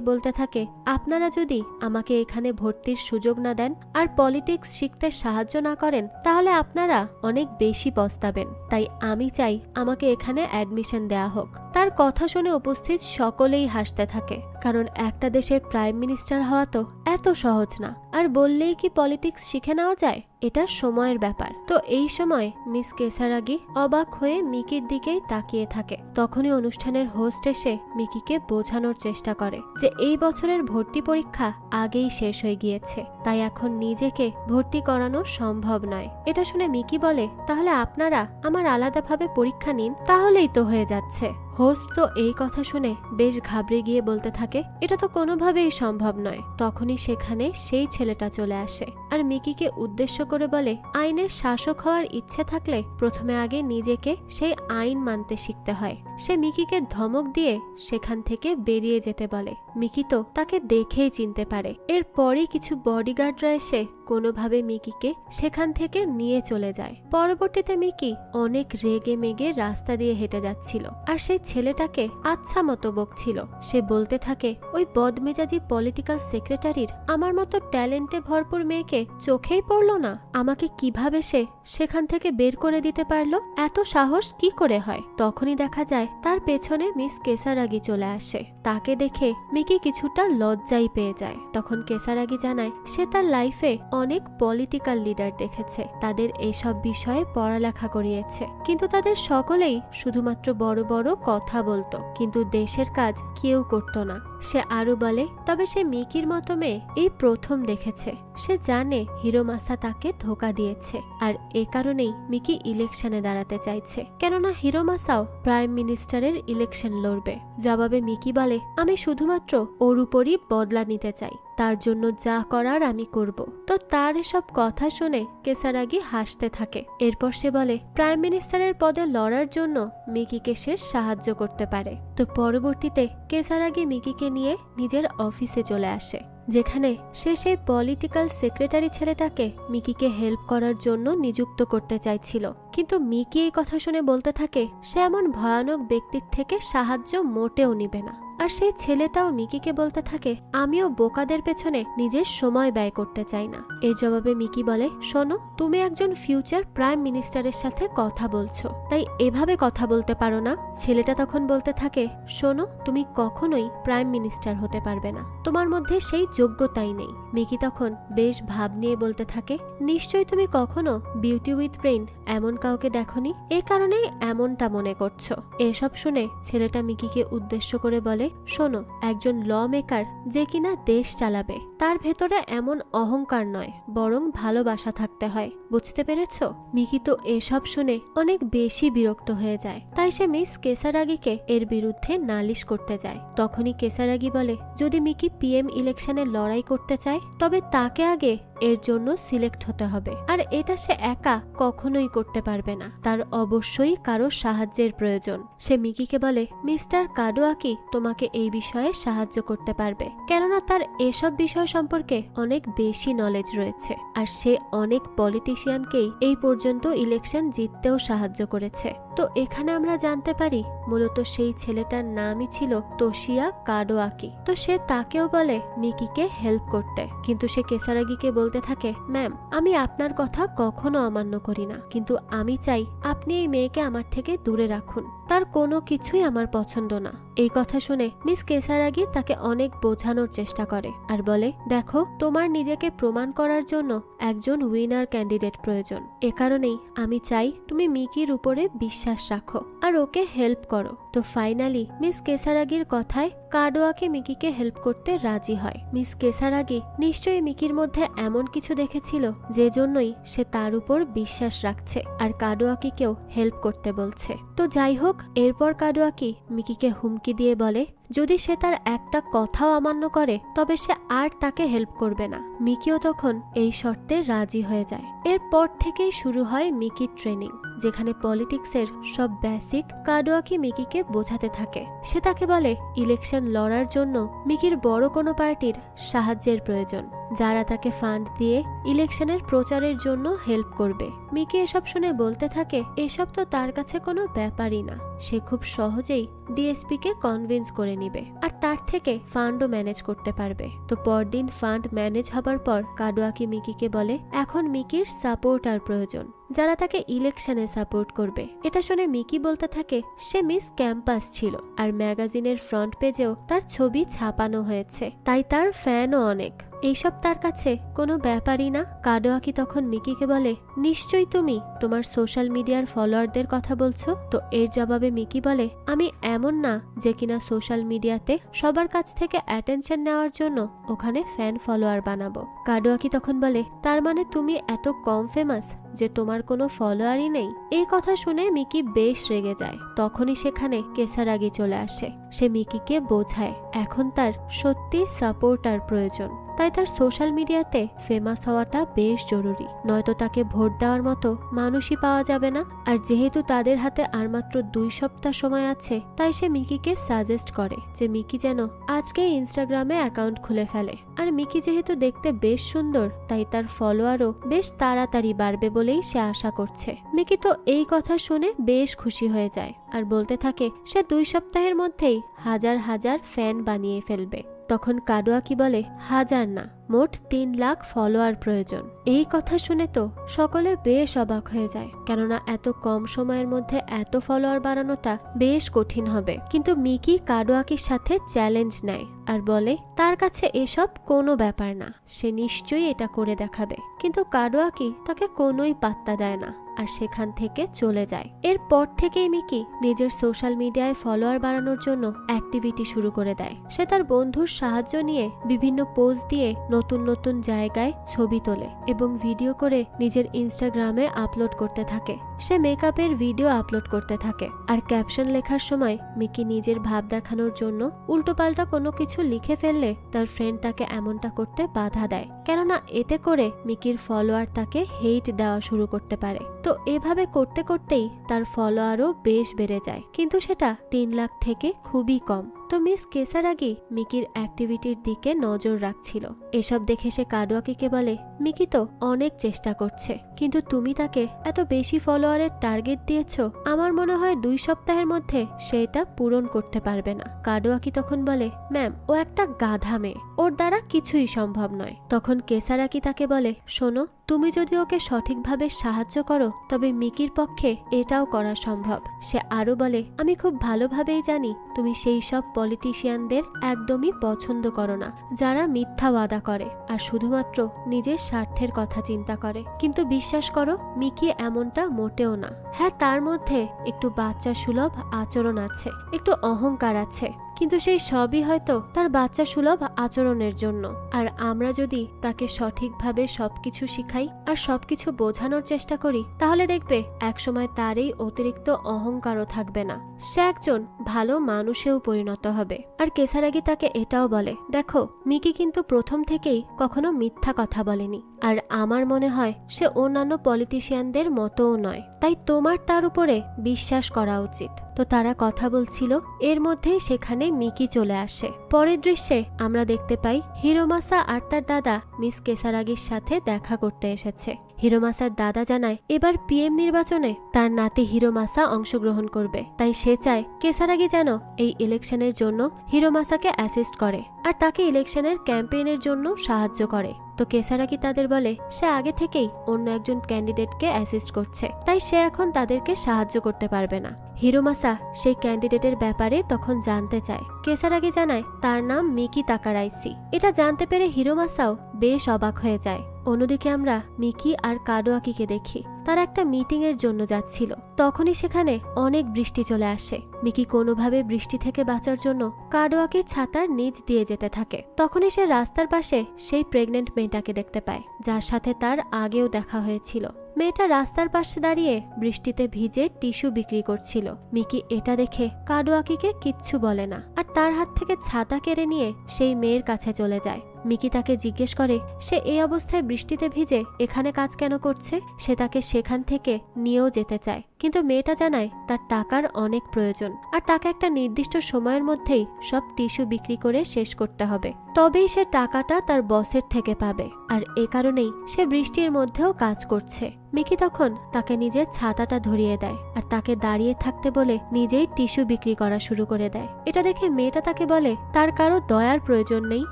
বলতে থাকে, আপনারা যদি আমাকে এখানে ভর্তির সুযোগ না দেন আর পলিটিক্স শিখতে সাহায্য না করেন, তাহলে আপনারা অনেক বেশি পস্তাবেন, তাই আমি চাই আমাকে এখানে অ্যাডমিশন দেয়া হোক। তার কথা শুনে উপস্থিত সকলেই হাসতে থাকে, কারণ একটা দেশের প্রাইম মিনিস্টার হওয়া তো এত সহজ না, আর বললেই কি পলিটিক্স শিখে নেওয়া যায়, এটা সময়ের ব্যাপার। তো এই সময় মিস কেসারাগি অবাক হয়ে মিকির দিকেই তাকিয়ে থাকে। তখনই অনুষ্ঠানের হোস্ট এসে মিকিকে বোঝানোর চেষ্টা করে যে এই বছরের ভর্তি পরীক্ষা আগেই শেষ হয়ে গিয়েছে, তাই এখন নিজেকে ভর্তি করানো সম্ভব নয়। এটা শুনে মিকি বলে, তাহলে আপনারা আমার আলাদাভাবে পরীক্ষা নিন, তাহলেই তো হয়ে যাচ্ছে। হোস্ট তো এই কথা শুনে বেশ ঘাবড়ে গিয়ে বলতে থাকে, এটা তো কোনোভাবেই সম্ভব নয়। তখনই সেখানে সেই ছেলেটা চলে আসে আর মিকিকে উদ্দেশ্য করে বলে, আইনের শাসক হওয়ার ইচ্ছে থাকলে প্রথমে আগে নিজেকে সেই আইন মানতে শিখতে হয়। সে মিকিকে ধমক দিয়ে সেখান থেকে বেরিয়ে যেতে বলে। মিকি তো তাকে দেখেই চিনতে পারে। এরপরই কিছু বডিগার্ডরা এসে কোনোভাবে মিকিকে সেখান থেকে নিয়ে চলে যায়। পরবর্তীতে মিকি অনেক রেগে মেগে রাস্তা দিয়ে হেঁটে যাচ্ছিল আর সেই ছেলেটাকে আচ্ছা মতো বকছিল। সে বলতে থাকে, ওই বদমেজাজি পলিটিক্যাল সেক্রেটারির আমার মতো ট্যালেন্টে ভরপুর মেয়েকে চোখেই পড়লো না, আমাকে কিভাবে সে সেখান থেকে বের করে দিতে পারলো, এত সাহস কি করে হয়। তখনই দেখা যায় তার পেছনে মিস কেসারাগি চলে আসে। তাকে দেখে মিকি কিছুটা লজ্জাই পেয়ে যায়। তখন কেসারাগি জানায় সে তার লাইফে অনেক পলিটিক্যাল লিডার দেখেছে, তাদের এইসব বিষয়ে পড়ালেখা করিয়েছে, কিন্তু তাদের সকলেই শুধুমাত্র বড় বড় কথা বলতো, কিন্তু দেশের কাজ কেউ করতো না। সে আরো বলে, তবে সে মিকির মতো মেয়ে এই প্রথম দেখেছে। সে জানে হিরোমাসা তাকে ধোকা দিয়েছে, আর এ কারণেই মিকি ইলেকশনে দাঁড়াতে চাইছে, কেননা হিরোমাসাও প্রাইম মিনিস্টারের ইলেকশন লড়বে। জবাবে মিকি বলে, আমি শুধুমাত্র ওর উপরই বদলা নিতে চাই, তার জন্য যা করার আমি করব। তো তার এসব কথা শুনে কেসারাগি হাসতে থাকে। এরপর সে বলে, প্রাইম মিনিস্টারের পদে লড়ার জন্য মিকিকে সে সাহায্য করতে পারে। তো পরবর্তীতে কেসারাগি মিকিকে নিয়ে নিজের অফিসে চলে আসে, যেখানে সে সেই পলিটিক্যাল সেক্রেটারি ছেলেটাকে মিকিকে হেল্প করার জন্য নিযুক্ত করতে চাইছিল। কিন্তু মিকি এই কথা শুনে বলতে থাকে, সে এমন ভয়ানক ব্যক্তির থেকে সাহায্য মোটেও নিবে না। আর সেই ছেলেটাও মিকিকে বলতে থাকে, আমিও বোকাদের পেছনে নিজের সময় ব্যয় করতে চাই না। এর জবাবে মিকি বলে, শোনো, তুমি একজন ফিউচার প্রাইম মিনিস্টারের সাথে কথা বলছো, তাই এভাবে কথা বলতে পারো না। ছেলেটা তখন বলতে থাকে, শোনো, তুমি কখনোই প্রাইম মিনিস্টার হতে পারবে না, তোমার মধ্যে সেই যোগ্যতাই নেই। মিকি তখন বেশ ভাব নিয়ে বলতে থাকে, নিশ্চয়ই তুমি কখনো বিউটি উইথ ব্রেইন এমন কাউকে দেখোনি, এই কারণেই এমনটা মনে করছো। এসব শুনে ছেলেটা মিকিকে উদ্দেশ্য করে বলে, বলে, শোনো, একজন ল মেকার যে কিনা দেশ চালাবে তার ভেতরে এমন অহংকার নয়, বরং ভালোবাসা থাকতে হয়, বুঝতে পেরেছ? মিকি তো এসব শুনে অনেক বেশি বিরক্ত হয়ে যায়। তাই সে মিস কেসারাগিকে এর বিরুদ্ধে নালিশ করতে যায়। তখনই কেসারাগি বলে, যদি মিকি পিএম ইলেকশনে লড়াই করতে চায় তবে তাকে আগে এর জন্য সিলেক্ট হতে হবে, আর এটা সে একা কখনোই করতে পারবে না, তার অবশ্যই কারো সাহায্যের প্রয়োজন। সে মিকিকে বলে, মিস্টার কাডোয়াকি তোমাকে এই বিষয়ে সাহায্য করতে পারবে, কেননা তার এসব বিষয় সম্পর্কে অনেক বেশি নলেজ রয়েছে, আর সে অনেক পলিটিশিয়ানকেই এই পর্যন্ত ইলেকশন জিততেও সাহায্য করেছে। তো এখানে আমরা জানতে পারি মূলত সেই ছেলেটার নামই ছিল তোশিয়া কাডোয়াকি। তো সে তাকেও বলে মিকিকে হেল্প করতে, কিন্তু সে কেসারাগিকে বলতে থাকে, ম্যাম, আমি আপনার কথা কখনো অমান্য করি না, কিন্তু আমি চাই আপনি এই মেয়েকে আমার থেকে দূরে রাখুন, তার কোনো কিছুই আমার পছন্দ না। এই কথা শুনে মিস কেসারাগি তাকে অনেক বোঝানোর চেষ্টা করে আর বলে, দেখো, তোমার নিজেকে প্রমাণ করার জন্য একজন উইনার ক্যান্ডিডেট প্রয়োজন, এ কারণেই আমি চাই তুমি মিকির উপরে বিশ্বাস রাখো আর ওকে হেল্প করো। তো ফাইনালি মিস কেসারাগির কথায় কাডোয়াকি মিকিকে হেল্প করতে রাজি হয়। মিস কেসারাগি নিশ্চয়ই মিকির মধ্যে এমন কিছু দেখেছিল যে জন্যই সে তার উপর বিশ্বাস রাখছে আর কাডোয়াকিকেও হেল্প করতে বলছে। তো যাই হোক, এরপর কাডোয়াকি মিকিকে হুমকি দিয়ে বলে, যদি সে তার একটা কথাও অমান্য করে তবে সে আর তাকে হেল্প করবে না। মিকিও তখন এই শর্তে রাজি হয়ে যায়। এরপর থেকেই শুরু হয় মিকির ট্রেনিং, যেখানে পলিটিক্সের সব বেসিক কাডোয়াকি মিকিকে বোঝাতে থাকে। সে তাকে বলে ইলেকশন লড়ার জন্য মিকির বড় কোনো পার্টির সাহায্যের প্রয়োজন, যারা তাকে ফান্ড দিয়ে ইলেকশনের প্রচারের জন্য হেল্প করবে। মিকি এসব শুনে বলতে থাকে, এসব তো তার কাছে কোনো ব্যাপারই না, সে খুব সহজেই ডিএসপি কে কনভিন্স করে নিবে আর তার থেকে ফান্ডও ম্যানেজ করতে পারবে। তো পরদিন ফান্ড ম্যানেজ হবার পর কাডোয়াকি মিকিকে বলে, এখন মিকির সাপোর্টার প্রয়োজন, যারা তাকে ইলেকশনে সাপোর্ট করবে। এটা শুনে মিকি বলতে থাকে, সে মিস ক্যাম্পাস ছিল আর ম্যাগাজিনের ফ্রন্ট পেজেও তার ছবি ছাপানো হয়েছে, তাই তার ফ্যানও অনেক, এইসব তার কাছে কোনো ব্যাপারই না। কাডোয়াকি তখন মিকিকে বলে, নিশ্চয়ই তুমি তোমার সোশ্যাল মিডিয়ার ফলোয়ারদের কথা বলছো? তো এর জবাবে মিকি বলে, আমি এমন না যে কিনা সোশ্যাল মিডিয়াতে সবার কাছ থেকে অ্যাটেনশন নেওয়ার জন্য ওখানে ফ্যান ফলোয়ার বানাবো। কাডোয়াকি তখন বলে, তার মানে তুমি এত কম ফেমাস যে তোমার কোনো ফলোয়ারই নেই? এই কথা শুনে মিকি বেশ রেগে যায়। তখনই সেখানে কেসারাগি চলে আসে। সে মিকিকে বোঝায় এখন তার সত্যি সাপোর্টার প্রয়োজন, তাই তার সোশ্যাল মিডিয়াতে ফেমাস হওয়াটা বেশ জরুরি, নয়তো তাকে ভোট দেওয়ার মতো মানুষই পাওয়া যাবে না। আর যেহেতু তাদের হাতে আর মাত্র 2 সপ্তাহ সময় আছে, তাই সে মিকিকে সাজেস্ট করে যে মিকি যেন আজকে ইনস্টাগ্রামে অ্যাকাউন্ট খুলে ফেলে। আর মিকি যেহেতু দেখতে বেশ সুন্দর, তাই তার ফলোয়ারও বেশ তাড়াতাড়ি বাড়বে বলেই সে আশা করছে। মিকি তো এই কথা শুনে বেশ খুশি হয়ে যায় আর বলতে থাকে সে 2 সপ্তাহের মধ্যেই হাজার হাজার ফ্যান বানিয়ে ফেলবে। তখন কাডোয়াকি বলে, 1000 না, মোট 3 লাখ ফলোয়ার প্রয়োজন। এই কথা শুনে তো সকলে বেশ অবাক হয়ে যায়, কেননা এত কম সময়ের মধ্যে এত ফলোয়ার বাড়ানোটা বেশ কঠিন হবে। কিন্তু মিকি কাডোয়াকির সাথে চ্যালেঞ্জ নেয় আর বলে তার কাছে এসব কোনো ব্যাপার না, সে নিশ্চয়ই এটা করে দেখাবে। কিন্তু কাডোয়াকি তাকে কোনোই পাত্তা দেয় না আর সেখান থেকে চলে যায়। এরপর থেকেই মিকি নিজের সোশ্যাল মিডিয়ায় ফলোয়ার বাড়ানোর জন্য অ্যাক্টিভিটি শুরু করে দেয়। সে তার বন্ধুর সাহায্য নিয়ে বিভিন্ন পোজ দিয়ে নতুন নতুন জায়গায় ছবি তোলে এবং ভিডিও করে নিজের ইনস্টাগ্রামে আপলোড করতে থাকে। সে মেকআপের ভিডিও আপলোড করতে থাকে আর ক্যাপশন লেখার সময় মিকি নিজের ভাব দেখানোর জন্য উল্টোপাল্টা কোনো কিছু লিখে ফেললে তার ফ্রেন্ড তাকে এমনটা করতে বাধা দেয়, কেননা এতে করে মিকির ফলোয়ার তাকে হেইট দেওয়া শুরু করতে পারে। তো এভাবে করতে করতেই তার ফলোয়ারও বেশ বেড়ে যায়, কিন্তু সেটা 3 লাখ থেকে খুবই কম। তো মিস কেসারাগি মিকির অ্যাক্টিভিটির দিকে নজর রাখছিল। এসব দেখে সে কাডোয়াকিকে বলে, মিকি তো অনেক চেষ্টা করছে, কিন্তু তুমি তাকে এত বেশি ফলোয়ারের টার্গেট দিয়েছ, আমার মনে হয় 2 সপ্তাহের মধ্যে সে এটা পূরণ করতে পারবে না। কাডোয়াকি তখন বলে, ম্যাম, ও একটা গাধা মেয়ে, ওর দ্বারা কিছুই সম্ভব নয়। তখন কেসারাকি তাকে বলে, শোনো, তুমি যদি ওকে সঠিকভাবে সাহায্য করো তবে মিকির পক্ষে এটাও করা সম্ভব। সে আরো বলে, আমি খুব ভালোভাবেই জানি তুমি সেই সব পলিটিশিয়ানদের একদমই পছন্দ করো না, যারা মিথ্যা ওয়াদা করে আর শুধুমাত্র নিজের স্বার্থের কথা চিন্তা করে। কিন্তু বিশ্বাস করো, মিকি এমনটা মোটেও না। হ্যাঁ, তার মধ্যে একটু বাচ্চা সুলভ আচরণ আছে, একটু অহংকার আছে, কিন্তু সেই সবই হয়তো তার বাচ্চা সুলভ আচরণের জন্য। আর আমরা যদি তাকে সঠিকভাবে সবকিছু শিখাই আর সবকিছু বোঝানোর চেষ্টা করি, তাহলে দেখবে একসময় তার এই অতিরিক্ত অহংকারও থাকবে না, সে একজন ভালো মানুষেও পরিণত হবে। আর কেসারাগি তাকে এটাও বলে, দেখো মিকি কিন্তু প্রথম থেকেই কখনো মিথ্যা কথা বলেনি, আর আমার মনে হয় সে অন্যান্য পলিটিশিয়ানদের মতোও নয়, তাই তোমার তার উপরে বিশ্বাস করা উচিত। তো তারা কথা বলছিল, এর মধ্যেই সেখানে মিকি চলে আসে। পরের দৃশ্যে আমরা দেখতে পাই হিরোমাসা আর তার দাদা মিস কেসারাগির সাথে দেখা করতে এসেছে। হিরোমাসার দাদা জানায় এবার পিএম নির্বাচনে তার নাতি হিরোমাসা অংশগ্রহণ করবে, তাই সে চায় কেসারাগি যেন এই ইলেকশনের জন্য হিরোমাসাকে অ্যাসিস্ট করে আর তাকে ইলেকশনের ক্যাম্পেইনের জন্য সাহায্য করে। তো কেসারাগি তাদের বলে সে আগে থেকেই অন্য একজন ক্যান্ডিডেটকে অ্যাসিস্ট করছে, তাই সে এখন তাদেরকে সাহায্য করতে পারবে না। হিরোমাসা সেই ক্যান্ডিডেটের ব্যাপারে তখন জানতে চায়। কেসারাগি জানায় তার নাম মিকি তাকারাইসি। এটা জানতে পেরে হিরোমাসাও বেশ অবাক হয়ে যায়। অন্যদিকে আমরা মিকি আর কাডোয়াকিকে দেখি, তারা একটা মিটিং এর জন্য যাচ্ছিল। তখনই সেখানে অনেক বৃষ্টি চলে আসে। মিকি কোনোভাবে বৃষ্টি থেকে বাঁচার জন্য কাডোয়াকির ছাতার নিচ দিয়ে যেতে থাকে। তখনই সে রাস্তার পাশে সেই প্রেগনেন্ট মেয়েটাকে দেখতে পায়, যার সাথে তার আগেও দেখা হয়েছিল। মেয়েটা রাস্তার পাশে দাঁড়িয়ে বৃষ্টিতে ভিজে টিস্যু বিক্রি করছিল। মিকি এটা দেখে কাডোয়াকিকে কিচ্ছু বলে না, আর তার হাত থেকে ছাতা কেড়ে নিয়ে সেই মেয়ের কাছে চলে যায়। মিকি তাকে জিজ্ঞেস করে সে এই অবস্থায় বৃষ্টিতে ভিজে এখানে কাজ কেন করছে। সে তাকে সেখান থেকে নিয়েও যেতে চায়, কিন্তু মেয়েটা জানায় তার টাকার অনেক প্রয়োজন, আর তাকে একটা নির্দিষ্ট সময়ের মধ্যেই সব টিস্যু বিক্রি করে শেষ করতে হবে, তবেই সে টাকাটা তার বসের থেকে পাবে। আর এ কারণেই সে বৃষ্টির মধ্যেও কাজ করছে। মিকি তখন তাকে নিজের ছাতাটা ধরিয়ে দেয় আর তাকে দাঁড়িয়ে থাকতে বলে নিজেই টিস্যু বিক্রি করা শুরু করে দেয়। এটা দেখে মেয়েটা তাকে বলে তার কারো দয়ার প্রয়োজন নেই।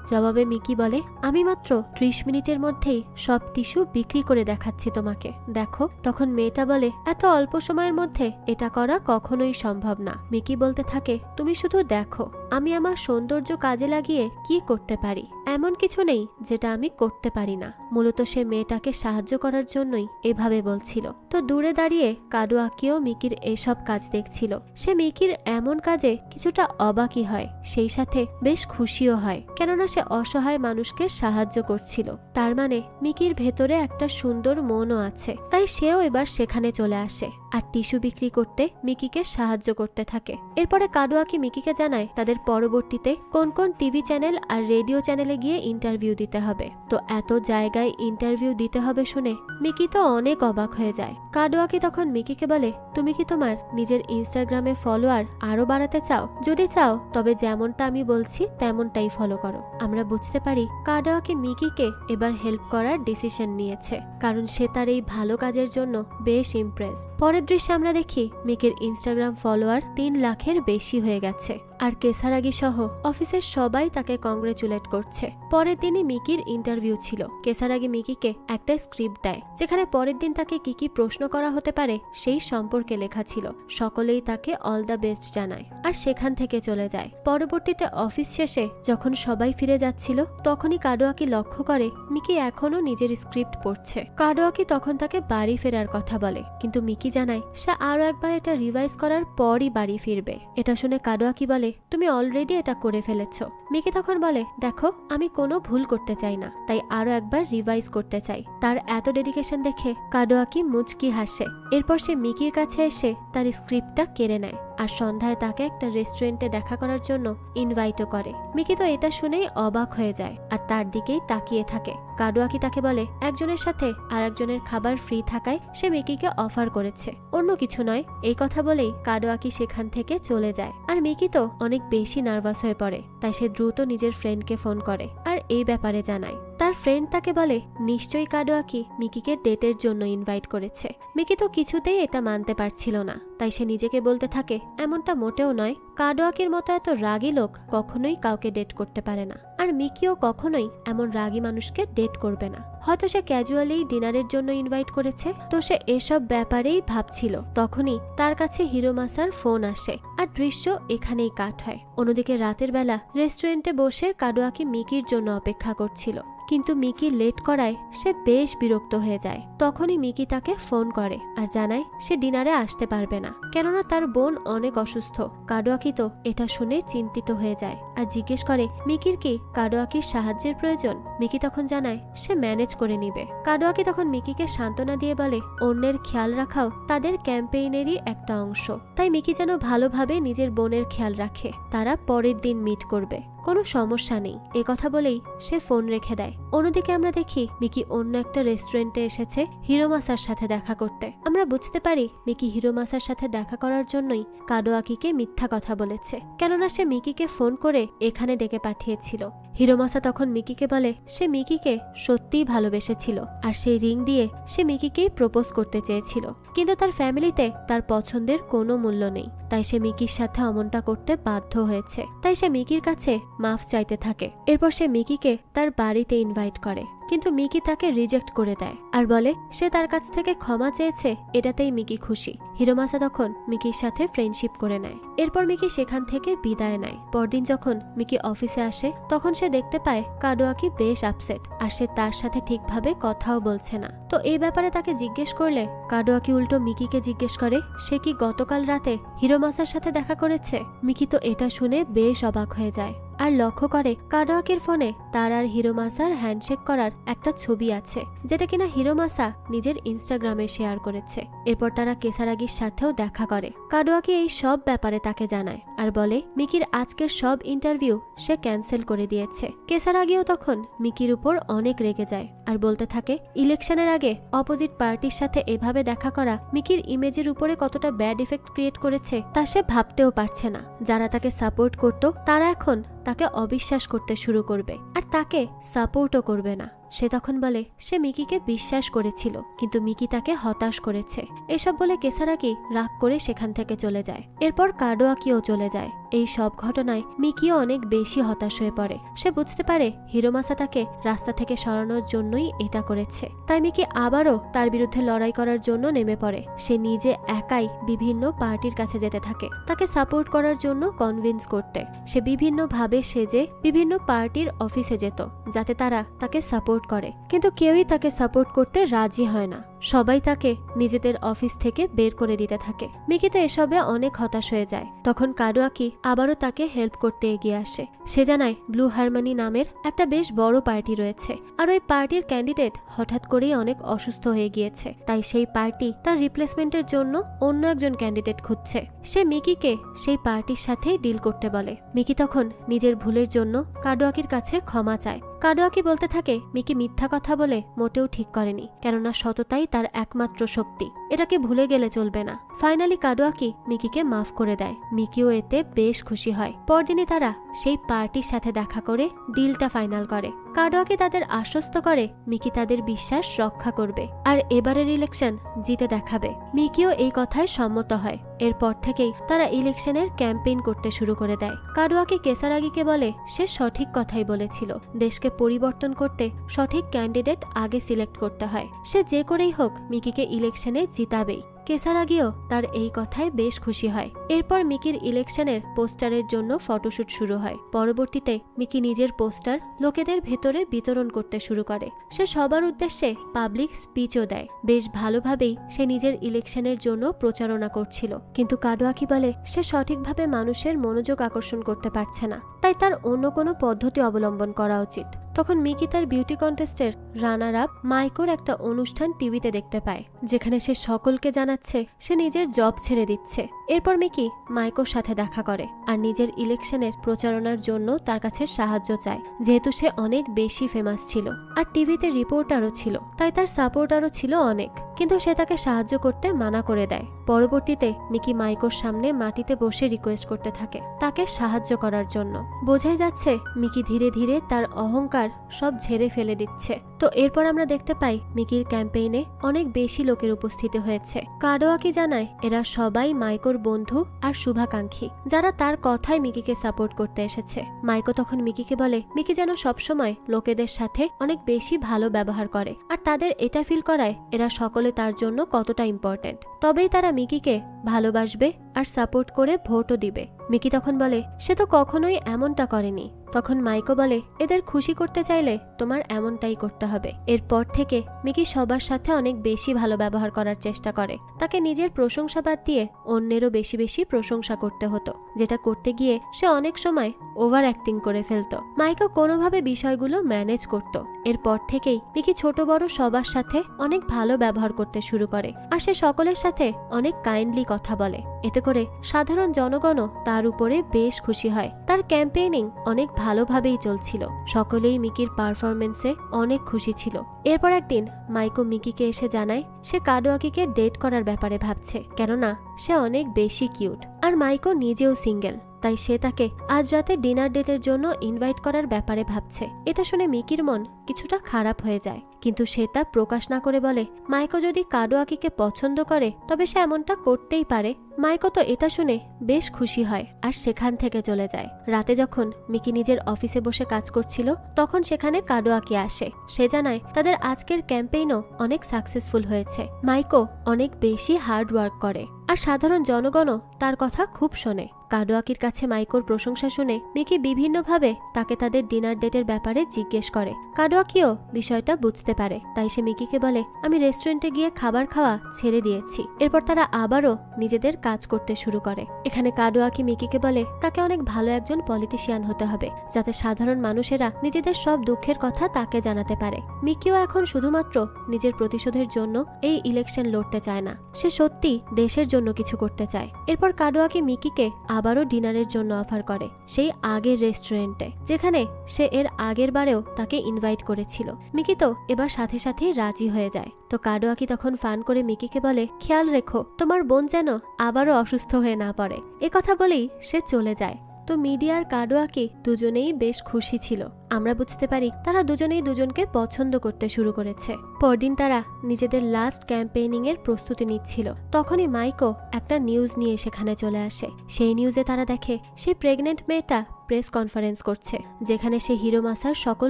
জবাবে মিকি বলে আমি মাত্র 30 মিনিটের মধ্যেই সব টিস্যু বিক্রি করে দেখাচ্ছি তোমাকে, দেখো। তখন মেয়েটা বলে এত অল্প সময়ের মধ্যে এটা করা কখনোই সম্ভব না। মিকি বলতে থাকে তুমি শুধু দেখো আমি আমার সৌন্দর্য কাজে লাগিয়ে কি করতে পারি, এমন কিছু নেই যেটা আমি করতে পারি না। মূলত সে মেয়েটাকে সাহায্য করার জন্যই এভাবে বলছিল। তো দূরে দাঁড়িয়ে কাডোয়াকিও মিকির এসব কাজ দেখছিল। সে মিকির এমন কাজে কিছুটা অবাকই হয়, সেই সাথে বেশ খুশিও হয়, কেননা সে অসহায় মানুষকে সাহায্য করছিল। তার মানে মিকির ভেতরে একটা সুন্দর মনও আছে, তাই সেও এবার সেখানে চলে আসে আর টিস্যু বিক্রি করতে মিকিকে সাহায্য করতে থাকে। এরপরে কাডোয়াকি মিকিকে জানায় তাদের পরবর্তীতে কোন কোন টিভি চ্যানেল আর রেডিও চ্যানেলে গিয়ে ইন্টারভিউ দিতে হবে। তো এত জায়গায় ইন্টারভিউ দিতে হবে শুনে মিকি তো অনেক অবাক হয়ে যায়। কাডোয়াকি তখন মিকিকে বলে তুমি কি তোমার নিজের ইনস্টাগ্রামে ফলোয়ার আরো বাড়াতে চাও? যদি চাও তবে যেমনটা আমি বলছি তেমনটাই ফলো করো। আমরা বুঝতে পারি কাডোয়াকি মিকিকে এবার হেল্প করার ডিসিশন নিয়েছে, কারণ সে তার এই ভালো কাজের জন্য বেশ ইমপ্রেস। পরের দৃশ্যে আমরা দেখি মিকির ইনস্টাগ্রাম ফলোয়ার 3 লাখের বেশি হয়ে গেছে, আর কেসারাগি সহ অফিসের সবাই তাকে কংগ্রেচুলেট করছে। পরের দিনই মিকির ইন্টারভিউ ছিল। কেসারাগি মিকিকে একটা স্ক্রিপ্ট দেয়, যেখানে পরের দিন তাকে কি কি প্রশ্ন করা হতে পারে সেই সম্পর্কে লেখা ছিল। সকলেই তাকে অল দ্য বেস্ট জানায় আর সেখান থেকে চলে যায়। পরবর্তীতে অফিস শেষে যখন সবাই ফিরে যাচ্ছিল, তখনই কাডোয়াকি লক্ষ্য করে মিকি এখনো নিজের স্ক্রিপ্ট পড়ছে। কাডোয়াকি তখন তাকে বাড়ি ফেরার কথা বলে, কিন্তু মিকি জানায় সে আরো একবার এটা রিভাইজ করার পরই বাড়ি ফিরবে। এটা শুনে কাডোয়াকি বলে তুমি অলরেডি এটা করে ফেলেছ। মিকি তখন বলে দেখো আমি কোনো ভুল করতে চাই না, তাই আরো একবার রিভাইজ করতে চাই। তার এত ডেডিকেশন দেখে কাডোয়াকি মুচকি হাসে। এরপর সে মিকির কাছে এসে তার স্ক্রিপ্টটা কেড়ে নেয় আর সন্ধ্যায় তাকে একটা রেস্টুরেন্টে দেখা করার জন্য ইনভাইটও করে। মিকি তো এটা শুনেই অবাক হয়ে যায় আর তার দিকেই তাকিয়ে থাকে। কাডোয়াকি তাকে বলে একজনের সাথে আর একজনের খাবার ফ্রি থাকায় সে মিকিকে অফার করেছে, অন্য কিছু নয়। এই কথা বলেই কাডোয়াকি সেখান থেকে চলে যায়। আর মিকি তো অনেক বেশি নার্ভাস হয়ে পড়ে, তাই সে দ্রুত নিজের ফ্রেন্ডকে ফোন করে আর এই ব্যাপারে জানায়। তার ফ্রেন্ড তাকে বলে নিশ্চয়ই কাডোয়াকি মিকিকে ডেটের জন্য ইনভাইট করেছে। মিকি তো কিছুতেই এটা মানতে পারছিল না, তাই সে নিজেকে বলতে থাকে এমনটা মোটেও নয়। কাডোয়াকির মতো এত রাগী লোক কখনোই কাউকে ডেট করতে পারে না, আর মিকিও কখনোই এমন রাগী মানুষকে ডেট করবে না। হয়তো সে ক্যাজুয়ালি ডিনারের জন্য ইনভাইট করেছে। তো সে এসব ব্যাপারেই ভাবছিল, তখনই তার কাছে হিরোমাসার ফোন আসে আর দৃশ্য এখানেই কাট হয়। অন্যদিকে রাতের বেলা রেস্টুরেন্টে বসে কাডোয়াকি মিকির জন্য অপেক্ষা করছিল। কিন্তু মিকি লেট করায় সে বেশ বিরক্ত হয়ে যায়। তখনই মিকি তাকে ফোন করে আর জানায় সে ডিনারে আসতে পারবে না, কেননা তার বোন অনেক অসুস্থ। কাডোয়াকি তো এটা শুনে চিন্তিত হয়ে যায় আর জিজ্ঞেস করে মিকির কি কাডোয়াকির সাহায্যের প্রয়োজন। মিকি তখন জানায় সে ম্যানেজ করে নিবে। কাডোয়াকি তখন মিকিকে সান্ত্বনা দিয়ে বলে অন্যের খেয়াল রাখাও তাদের ক্যাম্পেইনেরই একটা অংশ, তাই মিকি যেন ভালোভাবে নিজের বোনের খেয়াল রাখে। তারা পরের দিন মিট করবে, কোনো সমস্যা নেই, এ কথা বলেই সে ফোন রেখে দেয়। অন্যদিকে আমরা দেখি মিকি অন্য একটা রেস্টুরেন্টে এসেছে হিরোমাসার সাথে দেখা করতে। আমরা বুঝতে পারি মিকি হিরোমাসার সাথে দেখা করার জন্যই কাডোয়াকিকে মিথ্যা কথা বলেছে, কেননা সে মিকিকে ফোন করে এখানে ডেকে পাঠিয়েছিল। হিরোমাসা তখন মিকিকে বলে সে মিকিকে সত্যিই ভালোবেসেছিল আর সেই রিং দিয়ে সে মিকিকেই প্রপোজ করতে চেয়েছিল, কিন্তু তার ফ্যামিলিতে তার পছন্দের কোনো মূল্য নেই, তাই সে মিকির সাথে অমনটা করতে বাধ্য হয়েছে। তাই সে মিকির কাছে মাফ চাইতে থাকে। এরপর সে মিকিকে তার বাড়িতে ইনভাইট করে, কিন্তু মিকি তাকে রিজেক্ট করে দেয় আর বলে সে তার কাছ থেকে ক্ষমা চেয়েছে, এটাতেই মিকি খুশি। হিরোমাসা তখন মিকির সাথে ফ্রেন্ডশিপ করে নেয়। এরপর মিকি সেখান থেকে বিদায় নেয়। পরদিন যখন মিকি অফিসে আসে তখন সে দেখতে পায় কাডোয়াকি বেশ আপসেট আর সে তার সাথে ঠিকভাবে কথাও বলছে না। তো এই ব্যাপারে তাকে জিজ্ঞেস করলে কাডোয়াকি উল্টো মিকিকে জিজ্ঞেস করে সে কি গতকাল রাতে হিরোমাসার সাথে দেখা করেছে। মিকি তো এটা শুনে বেশ অবাক হয়ে যায় আর লক্ষ্য করে কাডোয়াকির ফোনে তার আর হিরোমাসার হ্যান্ডশেক করার একটা ছবি আছে, যেটা কিনা হিরোমাসা নিজের ইনস্টাগ্রামে শেয়ার করেছে। এরপর তারা কেসারাগির সাথেও দেখা করে। কাডোয়াকি এই সব ব্যাপারে তাকে জানায় আর বলে মিকির আজকের সব ইন্টারভিউ সে ক্যান্সেল করে দিয়েছে। কেসারাগিও তখন মিকির উপর অনেক রেগে যায় আর বলতে থাকে ইলেকশনের আগে অপোজিট পার্টির সাথে এভাবে দেখা করা মিকির ইমেজের উপরে কতটা ব্যাড ইফেক্ট ক্রিয়েট করেছে তা সে ভাবতেও পারছে না। যারা তাকে সাপোর্ট করত তারা এখন তাকে অবিশ্বাস করতে শুরু করবে আর তাকে সাপোর্টও করবে না। সে তখন বলে সে মিকিকে বিশ্বাস করেছিল, কিন্তু মিকি তাকে হতাশ করেছে। এসব বলে কেসারাকি রাগ করে সেখান থেকে চলে যায়। এরপর কাডোয়াকিও চলে যায়। এই সব ঘটনায় মিকিও অনেক বেশি হতাশ হয়ে পড়ে। সে বুঝতে পারে হিরোমাসা তাকে রাস্তা থেকে সরানোর জন্যই এটা করেছে। তাই মিকি আবারও তার বিরুদ্ধে লড়াই করার জন্য নেমে পড়ে। সে নিজে একাই বিভিন্ন পার্টির কাছে যেতে থাকে তাকে সাপোর্ট করার জন্য কনভিন্স করতে। সে বিভিন্ন ভাবে সেজে বিভিন্ন পার্টির অফিসে যেত যাতে তারা তাকে সাপোর্ট করে, কিন্তু কেউই তাকে সাপোর্ট করতে রাজি হয় না। সবাই তাকে নিজেদের অফিস থেকে বের করে দিতে থাকে। মিকি তো এসবে অনেক হতাশ হয়ে যায়। তখন কাডোয়াকি আবারও তাকে হেল্প করতে এগিয়ে আসে। সে জানায় ব্লু হারমনি নামের একটা বেশ বড় পার্টি রয়েছে আর ওই পার্টির ক্যান্ডিডেট হঠাৎ করেই অনেক অসুস্থ হয়ে গিয়েছে, তাই সেই পার্টি তার রিপ্লেসমেন্টের জন্য অন্য একজন ক্যান্ডিডেট খুঁজছে। সে মিকিকে সেই পার্টির সাথেই ডিল করতে বলে। মিকি তখন নিজের ভুলের জন্য কাডোয়াকির কাছে ক্ষমা চায়। কাডোয়াকি বলতে থাকে মিকি মিথ্যা কথা বলে মোটেও ঠিক করেনি, কেননা সততাই তার একমাত্র শক্তি, এটাকে ভুলে গেলে চলবে না। ফাইনালি কাডোয়াকি মিকিকে মাফ করে দেয়। মিকিও এতে বেশ খুশি হয়। পরদিনই তারা সেই পার্টির সাথে দেখা করে ডিলটা ফাইনাল করে। কাডোয়াকি তাদের আশ্বস্ত করে মিকি তাদের বিশ্বাস রক্ষা করবে আর এবারের ইলেকশন জিতে দেখাবে। মিকিও এই কথায় সম্মত হয়। এরপর থেকেই তারা ইলেকশনের ক্যাম্পেইন করতে শুরু করে দেয়। কাডোয়াকি কেসারাগিকে বলে সে সঠিক কথাই বলেছিল, দেশকে পরিবর্তন করতে সঠিক ক্যান্ডিডেট আগে সিলেক্ট করতে হয়। সে যে করেই হোক মিকিকে ইলেকশনে জিতাবেই। কেসারাগিও তার এই কথায় বেশ খুশি হয়। এরপর মিকির ইলেকশনের পোস্টারের জন্য ফটোশুট শুরু হয়। পরবর্তীতে মিকি নিজের পোস্টার লোকেদের ভেতরে বিতরণ করতে শুরু করে। সে সবার উদ্দেশ্যে পাবলিক স্পিচও দেয়। বেশ ভালোভাবেই সে নিজের ইলেকশনের জন্য প্রচারণা করছিল, কিন্তু কাডোয়াকি বলে সে সঠিকভাবে মানুষের মনোযোগ আকর্ষণ করতে পারছে না, তাই তার অন্য কোনো পদ্ধতি অবলম্বন করা উচিত। তখন মিকি তার বিউটি কন্টেস্টের রানার আপ মাইকোর একটা অনুষ্ঠান টিভিতে দেখতে পায়, যেখানে সে সকলকে জানাচ্ছে সে নিজের জব ছেড়ে দিচ্ছে। এরপর মিকি মাইকোর সাথে দেখা করে আর নিজের ইলেকশনের প্রচারণার জন্য তার কাছে সাহায্য চায়, যেহেতু সে অনেক বেশি ফেমাস ছিল আর টিভিতে রিপোর্টারও ছিল, তাই তার সাপোর্টারও ছিল অনেক, কিন্তু সে তাকে সাহায্য করতে মানা করে দেয়। পরবর্তীতে মিকি মাইকোর সামনে মাটিতে বসে রিকোয়েস্ট করতে থাকে তাকে সাহায্য করার জন্য। বোঝাই যাচ্ছে মিকি ধীরে ধীরে তার অহংকার সব ঝেড়ে ফেলে দিচ্ছে। তো এরপর আমরা দেখতে পাই মিকির ক্যাম্পেইনে অনেক বেশি লোকের উপস্থিতি হয়েছে। কাডোয়াকি জানায় এরা সবাই মাইকোর বন্ধু আর শুভাকাঙ্ক্ষী, যারা তার কথায় মিকিকে সাপোর্ট করতে এসেছে। মাইকো তখন মিকিকে বলে মিকি যেন সবসময় লোকেদের সাথে অনেক বেশি ভালো ব্যবহার করে, আর তাদের এটা ফিল করায় এরা সকলে তার জন্য কতটা ইম্পর্টেন্ট, তবেই তারা মিকিকে ভালোবাসবে আর সাপোর্ট করে ভোটও দিবে। মিকি তখন বলে সে তো কখনোই এমনটা করেনি। তখন মাইকো বলে এদের খুশি করতে চাইলে তোমার এমনটাই করতে হবে। এরপর থেকে মিকি সবার সাথে অনেক বেশি ভালো ব্যবহার করার চেষ্টা করে। তাকে নিজের প্রশংসা বাদ দিয়ে অন্যেরও বেশি বেশি প্রশংসা করতে হতো, যেটা করতে গিয়ে সে অনেক সময় ওভার অ্যাক্টিং করে ফেলতো। মাইকো কোনোভাবে বিষয়গুলো ম্যানেজ করত। এরপর থেকেই মিকি ছোট বড় সবার সাথে অনেক ভালো ব্যবহার করতে শুরু করে, আর সে সকলের সাথে অনেক কাইন্ডলি কথা বলে। এতে করে সাধারণ জনগণও তার উপরে বেশ খুশি হয়। তার ক্যাম্পেইনিং অনেক ভালোভাবেই চলছিল। সকলেই মিকির পারফরমেন্সে অনেক খুশি ছিল। এরপর একদিন মাইকো মিকিকে এসে জানায় সে কাডোয়াকিকে ডেট করার ব্যাপারে ভাবছে, কেননা সে অনেক বেশি কিউট, আর মাইকো নিজেও সিঙ্গেল, তাই সে তাকে আজ রাতে ডিনার ডেটের জন্য ইনভাইট করার ব্যাপারে ভাবছে। এটা শুনে মিকির মন কিছুটা খারাপ হয়ে যায়, কিন্তু সে তা প্রকাশ না করে বলে মাইকো যদি কাডোয়াকিকে পছন্দ করে তবে সে এমনটা করতেই পারে। মাইকো তো এটা শুনে বেশ খুশি হয় আর সেখান থেকে চলে যায়। রাতে যখন মিকি নিজের অফিসে বসে কাজ করছিল তখন সেখানে কাডোয়াকি আসে। সে জানায় তাদের আজকের ক্যাম্পেইনও অনেক সাকসেসফুল হয়েছে। মাইকো অনেক বেশি হার্ড ওয়ার্ক করে আর সাধারণ জনগণও তার কথা খুব শোনে। কাডোয়াকির কাছে মাইকোর প্রশংসা শুনে মিকি বিভিন্নভাবে তাকে তাদের ডিনার ডেটের ব্যাপারে জিজ্ঞেস করে। কাডোয়াকিও বিষয়টা বুঝতে পারে, তাই সে মিকিকে বলে আমি রেস্টুরেন্টে গিয়ে খাবার খাওয়া ছেড়ে দিয়েছি। এরপর তারা আবারও নিজেদের কাজ করতে শুরু করে। এখানে কাডোয়াকি মিকিকে বলে তাকে অনেক ভালো একজন পলিটিশিয়ান হতে হবে, যাতে সাধারণ মানুষেরা নিজেদের সব দুঃখের কথা তাকে জানাতে পারে। মিকিও এখন শুধুমাত্র নিজের প্রতিশোধের জন্য এই ইলেকশন লড়তে চায় না, সে সত্যি দেশের জন্য কিছু করতে চায়। এরপর কাডোয়াকি মিকিকে আবারও ডিনারের জন্য অফার করে সেই আগের রেস্টুরেন্টে, যেখানে সে এর আগের বারেও তাকে ইনভাইট করেছিল। মিকি তো এবার সাথে সাথে রাজি হয়ে যায়। তো কাডোয়াকি তখন ফান করে মিকিকে বলে খেয়াল রেখো তোমার বোন যেন আবারও অসুস্থ হয়ে না পড়ে। এ কথা বলেই সে চলে যায়। তো মিডিয়ার কাডোয়াকি দুজনেই বেশ খুশি ছিল। আমরা বুঝতে পারি তারা দুজনেই দুজনকে পছন্দ করতে শুরু করেছে। পরদিন তারা নিজেদের লাস্ট ক্যাম্পেইনিং এর প্রস্তুতি নিচ্ছিল। তখনই মাইকো একটা নিউজ নিয়ে সেখানে চলে আসে। সেই নিউজে তারা দেখে সেই প্রেগনেন্ট মেয়েটা প্রেস কনফারেন্স করছে, যেখানে সে হিরোমাসার সকল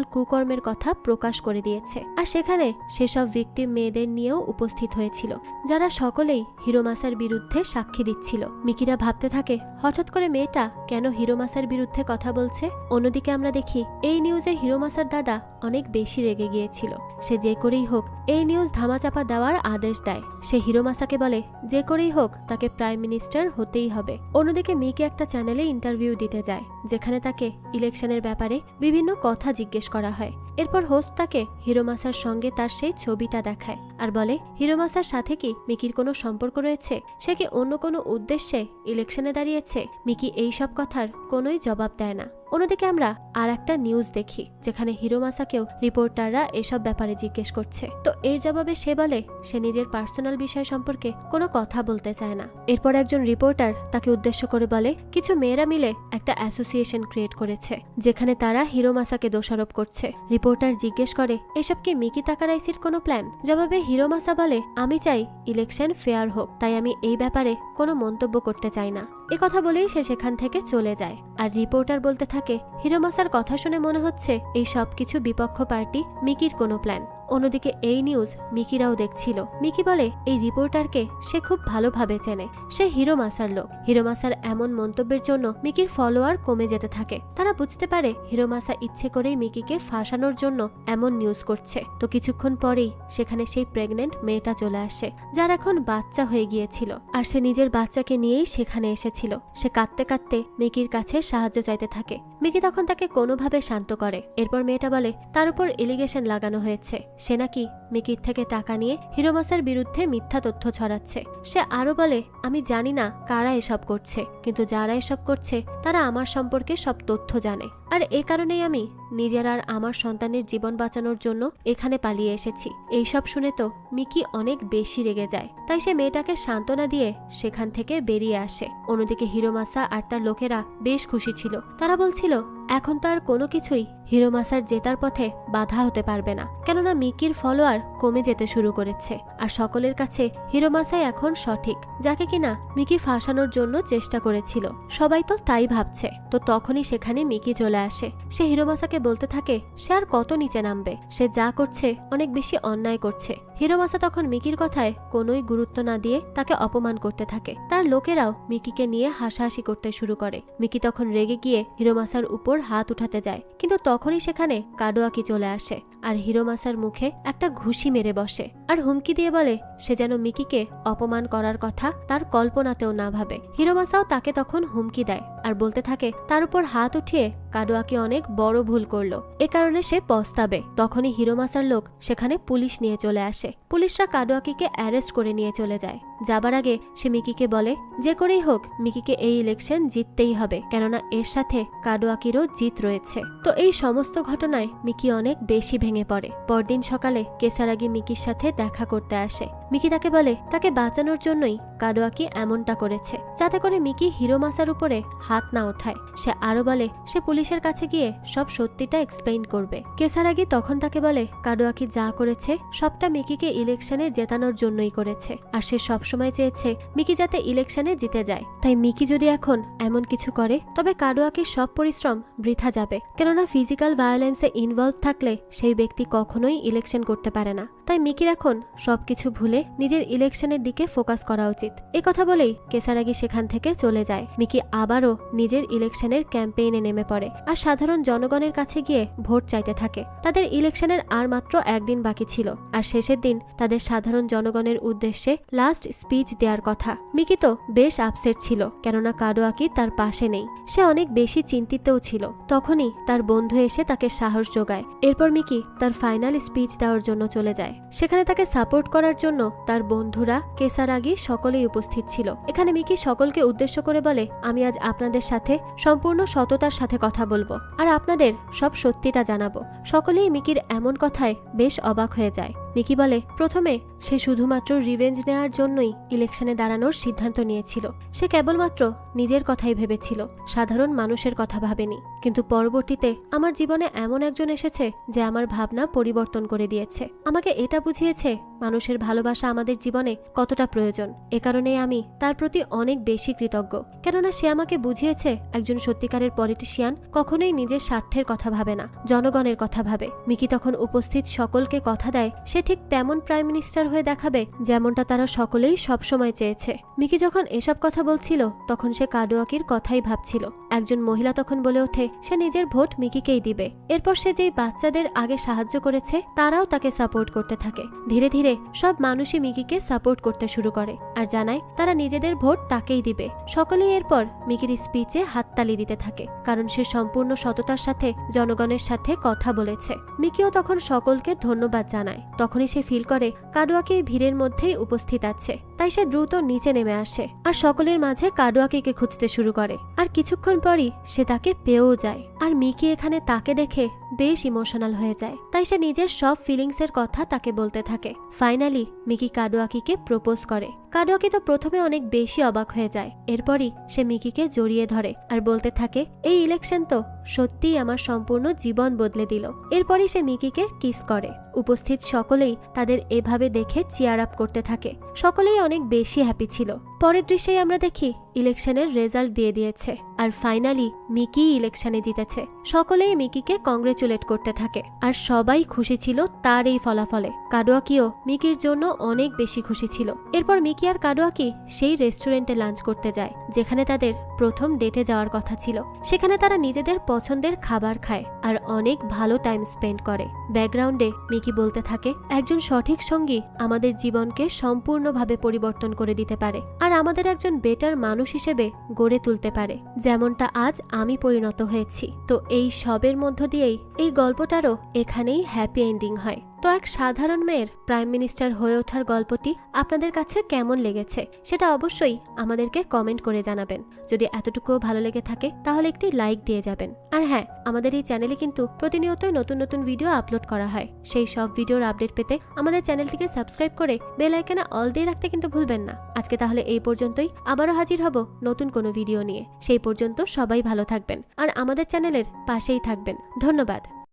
কুকর্মের কথা প্রকাশ করে দিয়েছে। আর সেখানে সেসব ভিকটিম মেয়েদের নিয়েও উপস্থিত হয়েছিল, যারা সকলেই হিরোমাসার বিরুদ্ধে সাক্ষী দিচ্ছিল। মিকিরা ভাবতে থাকে হঠাৎ করে মেয়েটা কেন হিরোমাসার বিরুদ্ধে কথা বলছে। অন্যদিকে আমরা দেখি এই নিউজে হিরোমাসার দাদা অনেক বেশি রেগে গিয়েছিল। সে যে করেই হোক এই নিউজ ধামাচাপা দেওয়ার আদেশ দেয়। সে হিরোমাসাকে বলে যে করেই হোক তাকে প্রাইম মিনিস্টার হতেই হবে। অন্যদিকে মিকি একটা চ্যানেলে ইন্টারভিউ দিতে যায়, যেখানে তাকে ইলেকশনের ব্যাপারে বিভিন্ন কথা জিজ্ঞেস করা হয়। এরপর হোস্ট তাকে হিরোমাসার সঙ্গে তার সেই ছবিটা দেখায় আর বলে হিরোমাসার সাথে কি মিকির কোনো সম্পর্ক রয়েছে, সে কি অন্য কোনো উদ্দেশ্যে ইলেকশনে দাঁড়িয়েছে। মিকি এই সব কথার কোনোই জবাব দেয় না। অন্যদিকে আমরা আর একটা নিউজ দেখি, যেখানে হিরোমাসাকেও রিপোর্টাররা এসব ব্যাপারে জিজ্ঞেস করছে। তো এর জবাবে সে বলে সে নিজের পার্সোনাল বিষয় সম্পর্কে কোনো কথা বলতে চায় না। এরপর একজন রিপোর্টার তাকে উদ্দেশ্য করে বলে কিছু মেয়েরা মিলে একটা অ্যাসোসিয়েশন ক্রিয়েট করেছে, যেখানে তারা হিরোমাসাকে দোষারোপ করছে। রিপোর্টার জিজ্ঞেস করে এসব কি মিকি তাকারাইসির কোনো প্ল্যান। জবাবে হিরোমাসা বলে আমি চাই ইলেকশন ফেয়ার হোক, তাই আমি এই ব্যাপারে কোনো মন্তব্য করতে চাই না। এ কথা বলেই সে সেখান থেকে চলে যায়। আর রিপোর্টার বলতে থাকে হিরোমাসার কথা শুনে মনে হচ্ছে এই সব কিছু বিপক্ষ পার্টি মিকির কোনো প্ল্যান। অন্যদিকে এই নিউজ মিকিরাও দেখছিল। মিকি বলে এই রিপোর্টারকে সে খুব ভালোভাবে চেনে, সে হিরোমাসার লোক। হিরোমাসার এমন মন্তব্যের জন্য মিকির ফলোয়ার কমে যেতে থাকে। তারা বুঝতে পারে হিরোমাসা ইচ্ছে করেই মিকিকে ফাঁসানোর জন্য এমন নিউজ করছে। তো কিছুক্ষণ পরেই সেখানে সেই প্রেগনেন্ট মেয়েটা চলে আসে, যার এখন বাচ্চা হয়ে গিয়েছিল। আর সে নিজের বাচ্চাকে নিয়েই সেখানে এসেছিল। সে কাঁদতে কাঁদতে মিকির কাছে সাহায্য চাইতে থাকে। মিকি তখন তাকে কোনোভাবে শান্ত করে। এরপর মেয়েটা বলে তার উপর এলিগেশন লাগানো হয়েছে, সে নাকি মিকির থেকে টাকা নিয়ে হিরোমাসার বিরুদ্ধে মিথ্যা তথ্য ছড়াচ্ছে। সে আরো বলে আমি জানি না কারা এসব করছে, কিন্তু যারা এসব করছে তারা আমার সম্পর্কে সব তথ্য জানে, আর এ কারণেই আমি নিজের আর আমার সন্তানের জীবন বাঁচানোর জন্য এখানে পালিয়ে এসেছি। এইসব শুনে তো মিকি অনেক বেশি রেগে যায়। তাই সে মেয়েটাকে সান্ত্বনা দিয়ে সেখান থেকে বেরিয়ে আসে। অন্যদিকে হিরোমাসা আর তার লোকেরা বেশ খুশি ছিল। তারা বলছিল এখন তার কোনো কিছুই হিরোমাসার জেতার পথে বাধা হতে পারবে না, কেননা মিকির ফলোয়ার কমে যেতে শুরু করেছে। আর সকলের কাছে হিরোমাসাই এখন সঠিক, যাকে কিনা মিকি ফাঁসানোর জন্য চেষ্টা করেছিল। সবাই তো তাই ভাবছে। তো তখনই সেখানে মিকি চলে আসে। সে হিরোমাসাকে বলতে থাকে সে আর কত নিচে নামবে, সে যা করছে অনেক বেশি অন্যায় করছে। হিরোমাসা তখন মিকির কথায় কোনোই গুরুত্ব না দিয়ে তাকে অপমান করতে থাকে। তার লোকেরাও মিকিকে নিয়ে হাসাহাসি করতে শুরু করে। মিকি তখন রেগে গিয়ে হিরোমাসার উপর হাত উঠাতে যায়, কিন্তু তখনই সেখানে কাডোয়াকি চলে আসে আর হিরোমাসার মুখে একটা ঘুষি মেরে বসে আর হুমকি দিয়ে বলে সে যেন মিকিকে অপমান করার কথা তার কল্পনাতেও না ভাবে। হিরোমাসাও তাকে তখন হুমকি দেয় আর বলতে থাকে তার উপর হাত উঠিয়ে কাডোয়াকি অনেক বড় ভুল করলো, এ কারণে সে পস্তাবে। তখনই হিরোমাসার লোক সেখানে পুলিশ নিয়ে চলে আসে। পুলিশরা কাডোয়াকিকে অ্যারেস্ট করে নিয়ে চলে যায়। যাবার আগে সে মিকিকে বলে যে করেই হোক মিকিকে এই ইলেকশন জিততেই হবে, কেননা এর সাথে কাডোয়াকিরও জিত রয়েছে। তো এই সমস্ত ঘটনায় মিকি অনেক বেশি ভেঙে পড়ে। পরদিন সকালে কেসারাগি মিকির সাথে দেখা করতে আসে। মিকি তাকে বলে তাকে বাঁচানোর জন্যই কাডোয়াকি এমনটা করেছে, যাতে করে মিকি হিরোমাসার উপরে হাত না ওঠায়। সে আরো বলে সে পুলিশের কাছে গিয়ে সব সত্যিটা এক্সপ্লেইন করবে। কেসারাগি তখন তাকে বলে কাডোয়াকি যা করেছে সবটা মিকিকে ইলেকশনে জেতানোর জন্যই করেছে, আর সে সবসময় চেয়েছে মিকি যাতে ইলেকশনে জিতে যায়। তাই মিকি যদি এখন এমন কিছু করে তবে কাডোয়াকির সব পরিশ্রম বৃথা যাবে, কেননা ফিজিক্যাল ভায়োলেন্সে ইনভলভ থাকলে সেই ব্যক্তি কখনোই ইলেকশন করতে পারে না। তাই মিকির এখন সবকিছু ভুলে নিজের ইলেকশনের দিকে ফোকাস করা উচিত। এই কথা বলেই কেসারাগি সেখান থেকে চলে যায়। মিকি আবারও নিজের ইলেকশনের ক্যাম্পেইনে নেমে পড়ে আর সাধারণ জনগণের কাছে গিয়ে ভোট চাইতে থাকে। তাদের ইলেকশনের আর মাত্র একদিন বাকি ছিল, আর শেষের দিন তাদের সাধারণ জনগণের উদ্দেশ্যে লাস্ট স্পিচ দেওয়ার কথা। মিকি তো বেশ আপসেট ছিল, কেননা কাডোয়াকি তার পাশে নেই। সে অনেক বেশি চিন্তিতও ছিল। তখনই তার বন্ধু এসে তাকে সাহস যোগায়। এরপর মিকি তার ফাইনাল স্পিচ দেওয়ার জন্য চলে যায়। সেখানে তাকে সাপোর্ট করার জন্য তার বন্ধুরা কেসারাগি সকলেই উপস্থিত ছিল। এখানে মিকি সকলকে উদ্দেশ্য করে বলে আমি আজ আপনাদের সাথে সম্পূর্ণ সততার সাথে কথা বলবো আর আপনাদের সব সত্যিটা জানাবো। সকলেই মিকির এমন কথায় বেশ অবাক হয়ে যায়। মিকি বলে প্রথমে সে শুধুমাত্র রিভেঞ্জ নেওয়ার জন্যই ইলেকশনে দাঁড়ানোর সিদ্ধান্ত নিয়েছিল। সে কেবলমাত্র নিজের কথাই ভেবেছিল, সাধারণ মানুষের কথা ভাবেনি। কিন্তু পরবর্তীতে আমার জীবনে এমন একজন এসেছে যে আমার ভাবনা পরিবর্তন করে দিয়েছে, আমাকে এটা বুঝিয়েছে মানুষের ভালোবাসা আমাদের জীবনে কতটা প্রয়োজন। এ কারণেই আমি তার প্রতি অনেক বেশি কৃতজ্ঞ, কেননা সে আমাকে বুঝিয়েছে একজন সত্যিকারের পলিটিশিয়ান কখনোই নিজের স্বার্থের কথা ভাবে না, জনগণের কথা ভাবে। মিকি তখন উপস্থিত সকলকে কথা দেয় সে ঠিক তেমন প্রাইম মিনিস্টার হয়ে দেখাবে যেমনটা তারা সকলেই সবসময় চেয়েছে। মিকি যখন এসব কথা বলছিল তখন সে কাডোয়াকির কথাই ভাবছিল। একজন মহিলা তখন বলে ওঠে সে নিজের ভোট মিকিকেই দিবে। এরপর সে যেই বাচ্চাদের আগে সাহায্য করেছে তারাও তাকে সাপোর্ট করতে থাকে। ধীরে ধীরে সব মানুষই মিকিকে সাপোর্ট করতে শুরু করে আর জানায় তারা নিজেদের ভোট তাকেই দিবে। সকলেই এরপর মিকির স্পিচে হাততালি দিতে থাকে, কারণ সে সম্পূর্ণ সততার সাথে জনগণের সাথে কথা বলেছে। মিকিও তখন সকলকে ধন্যবাদ জানায়। তখনই সে ফিল করে কাডোয়াকি এই ভিড়ের মধ্যেই উপস্থিত আছে, তাই সে দ্রুত নিচে নেমে আসে আর সকলের মাঝে কাডোয়াকিকে খুঁজতে শুরু করে। আর কিছুক্ষণ পরই সে তাকে পেয়েও যায়। আর মিকি এখানে তাকে দেখে বেশ ইমোশনাল হয়ে যায়, তাই সে নিজের সব ফিলিংসের কথা তাকে বলতে থাকে। ফাইনালি মিকি কাডোয়াকিকে প্রপোজ করে। কাডোয়াকি তো প্রথমে অনেক বেশি অবাক হয়ে যায়। এরপরই সে মিকিকে জড়িয়ে ধরে আর বলতে থাকে এই ইলেকশন তো সত্যিই আমার সম্পূর্ণ জীবন বদলে দিল। এরপরই সে মিকিকে কিস করে। উপস্থিত সকলেই তাদের এভাবে দেখে চিয়ার আপ করতে থাকে। সকলেই অনেক বেশি হ্যাপি ছিল। পরের দৃশ্যেই আমরা দেখি ইলেকশনের রেজাল্ট দিয়ে দিয়েছে আর ফাইনালি মিকি ইলেকশনে জিতেছে। সকলেই মিকিকে কংগ্রেচুলেট করতে থাকে আর সবাই খুশি ছিল তার এই ফলাফলে। কাডোয়াকিও মিকির জন্য অনেক বেশি খুশি ছিল। এরপর মিকি আর কাডোয়াকি সেই রেস্টুরেন্টে লাঞ্চ করতে যায় যেখানে তাদের প্রথম ডেটে যাওয়ার কথা ছিল। সেখানে তারা নিজেদের পছন্দের খাবার খায় আর অনেক ভালো টাইম স্পেন্ড করে। ব্যাকগ্রাউন্ডে মিকি বলতে থাকে একজন সঠিক সঙ্গী আমাদের জীবনকে সম্পূর্ণভাবে পরিবর্তন করে দিতে পারে আর আমাদের একজন বেটার মানুষ হিসেবে গড়ে তুলতে পারে, যেমনটা আজ আমি পরিণত হয়েছি। তো এই সবের মধ্য দিয়েই এই গল্পটারও এখানেই হ্যাপি এন্ডিং হয়। তো তো এক সাধারণ মেয়ের প্রাইম মিনিস্টার হয়ে ওঠার গল্পটি আপনাদের কাছে কেমন লেগেছে সেটা অবশ্যই আমাদেরকে কমেন্ট করে জানাবেন। যদি এতটুকুও ভালো লেগে থাকে তাহলে একটি লাইক দিয়ে যাবেন। আর হ্যাঁ, আমাদের এই চ্যানেলে কিন্তু প্রতিনিয়তই নতুন নতুন ভিডিও আপলোড করা হয়। সেই সব ভিডিওর আপডেট পেতে আমাদের চ্যানেলটিকে সাবস্ক্রাইব করে বেল আইকনে অল দিয়ে রাখতে কিন্তু ভুলবেন না। আজকে তাহলে এই পর্যন্তই, আবারও হাজির হব নতুন কোনো ভিডিও নিয়ে। সেই পর্যন্ত সবাই ভালো থাকবেন আর আমাদের চ্যানেলের পাশেই থাকবেন। ধন্যবাদ।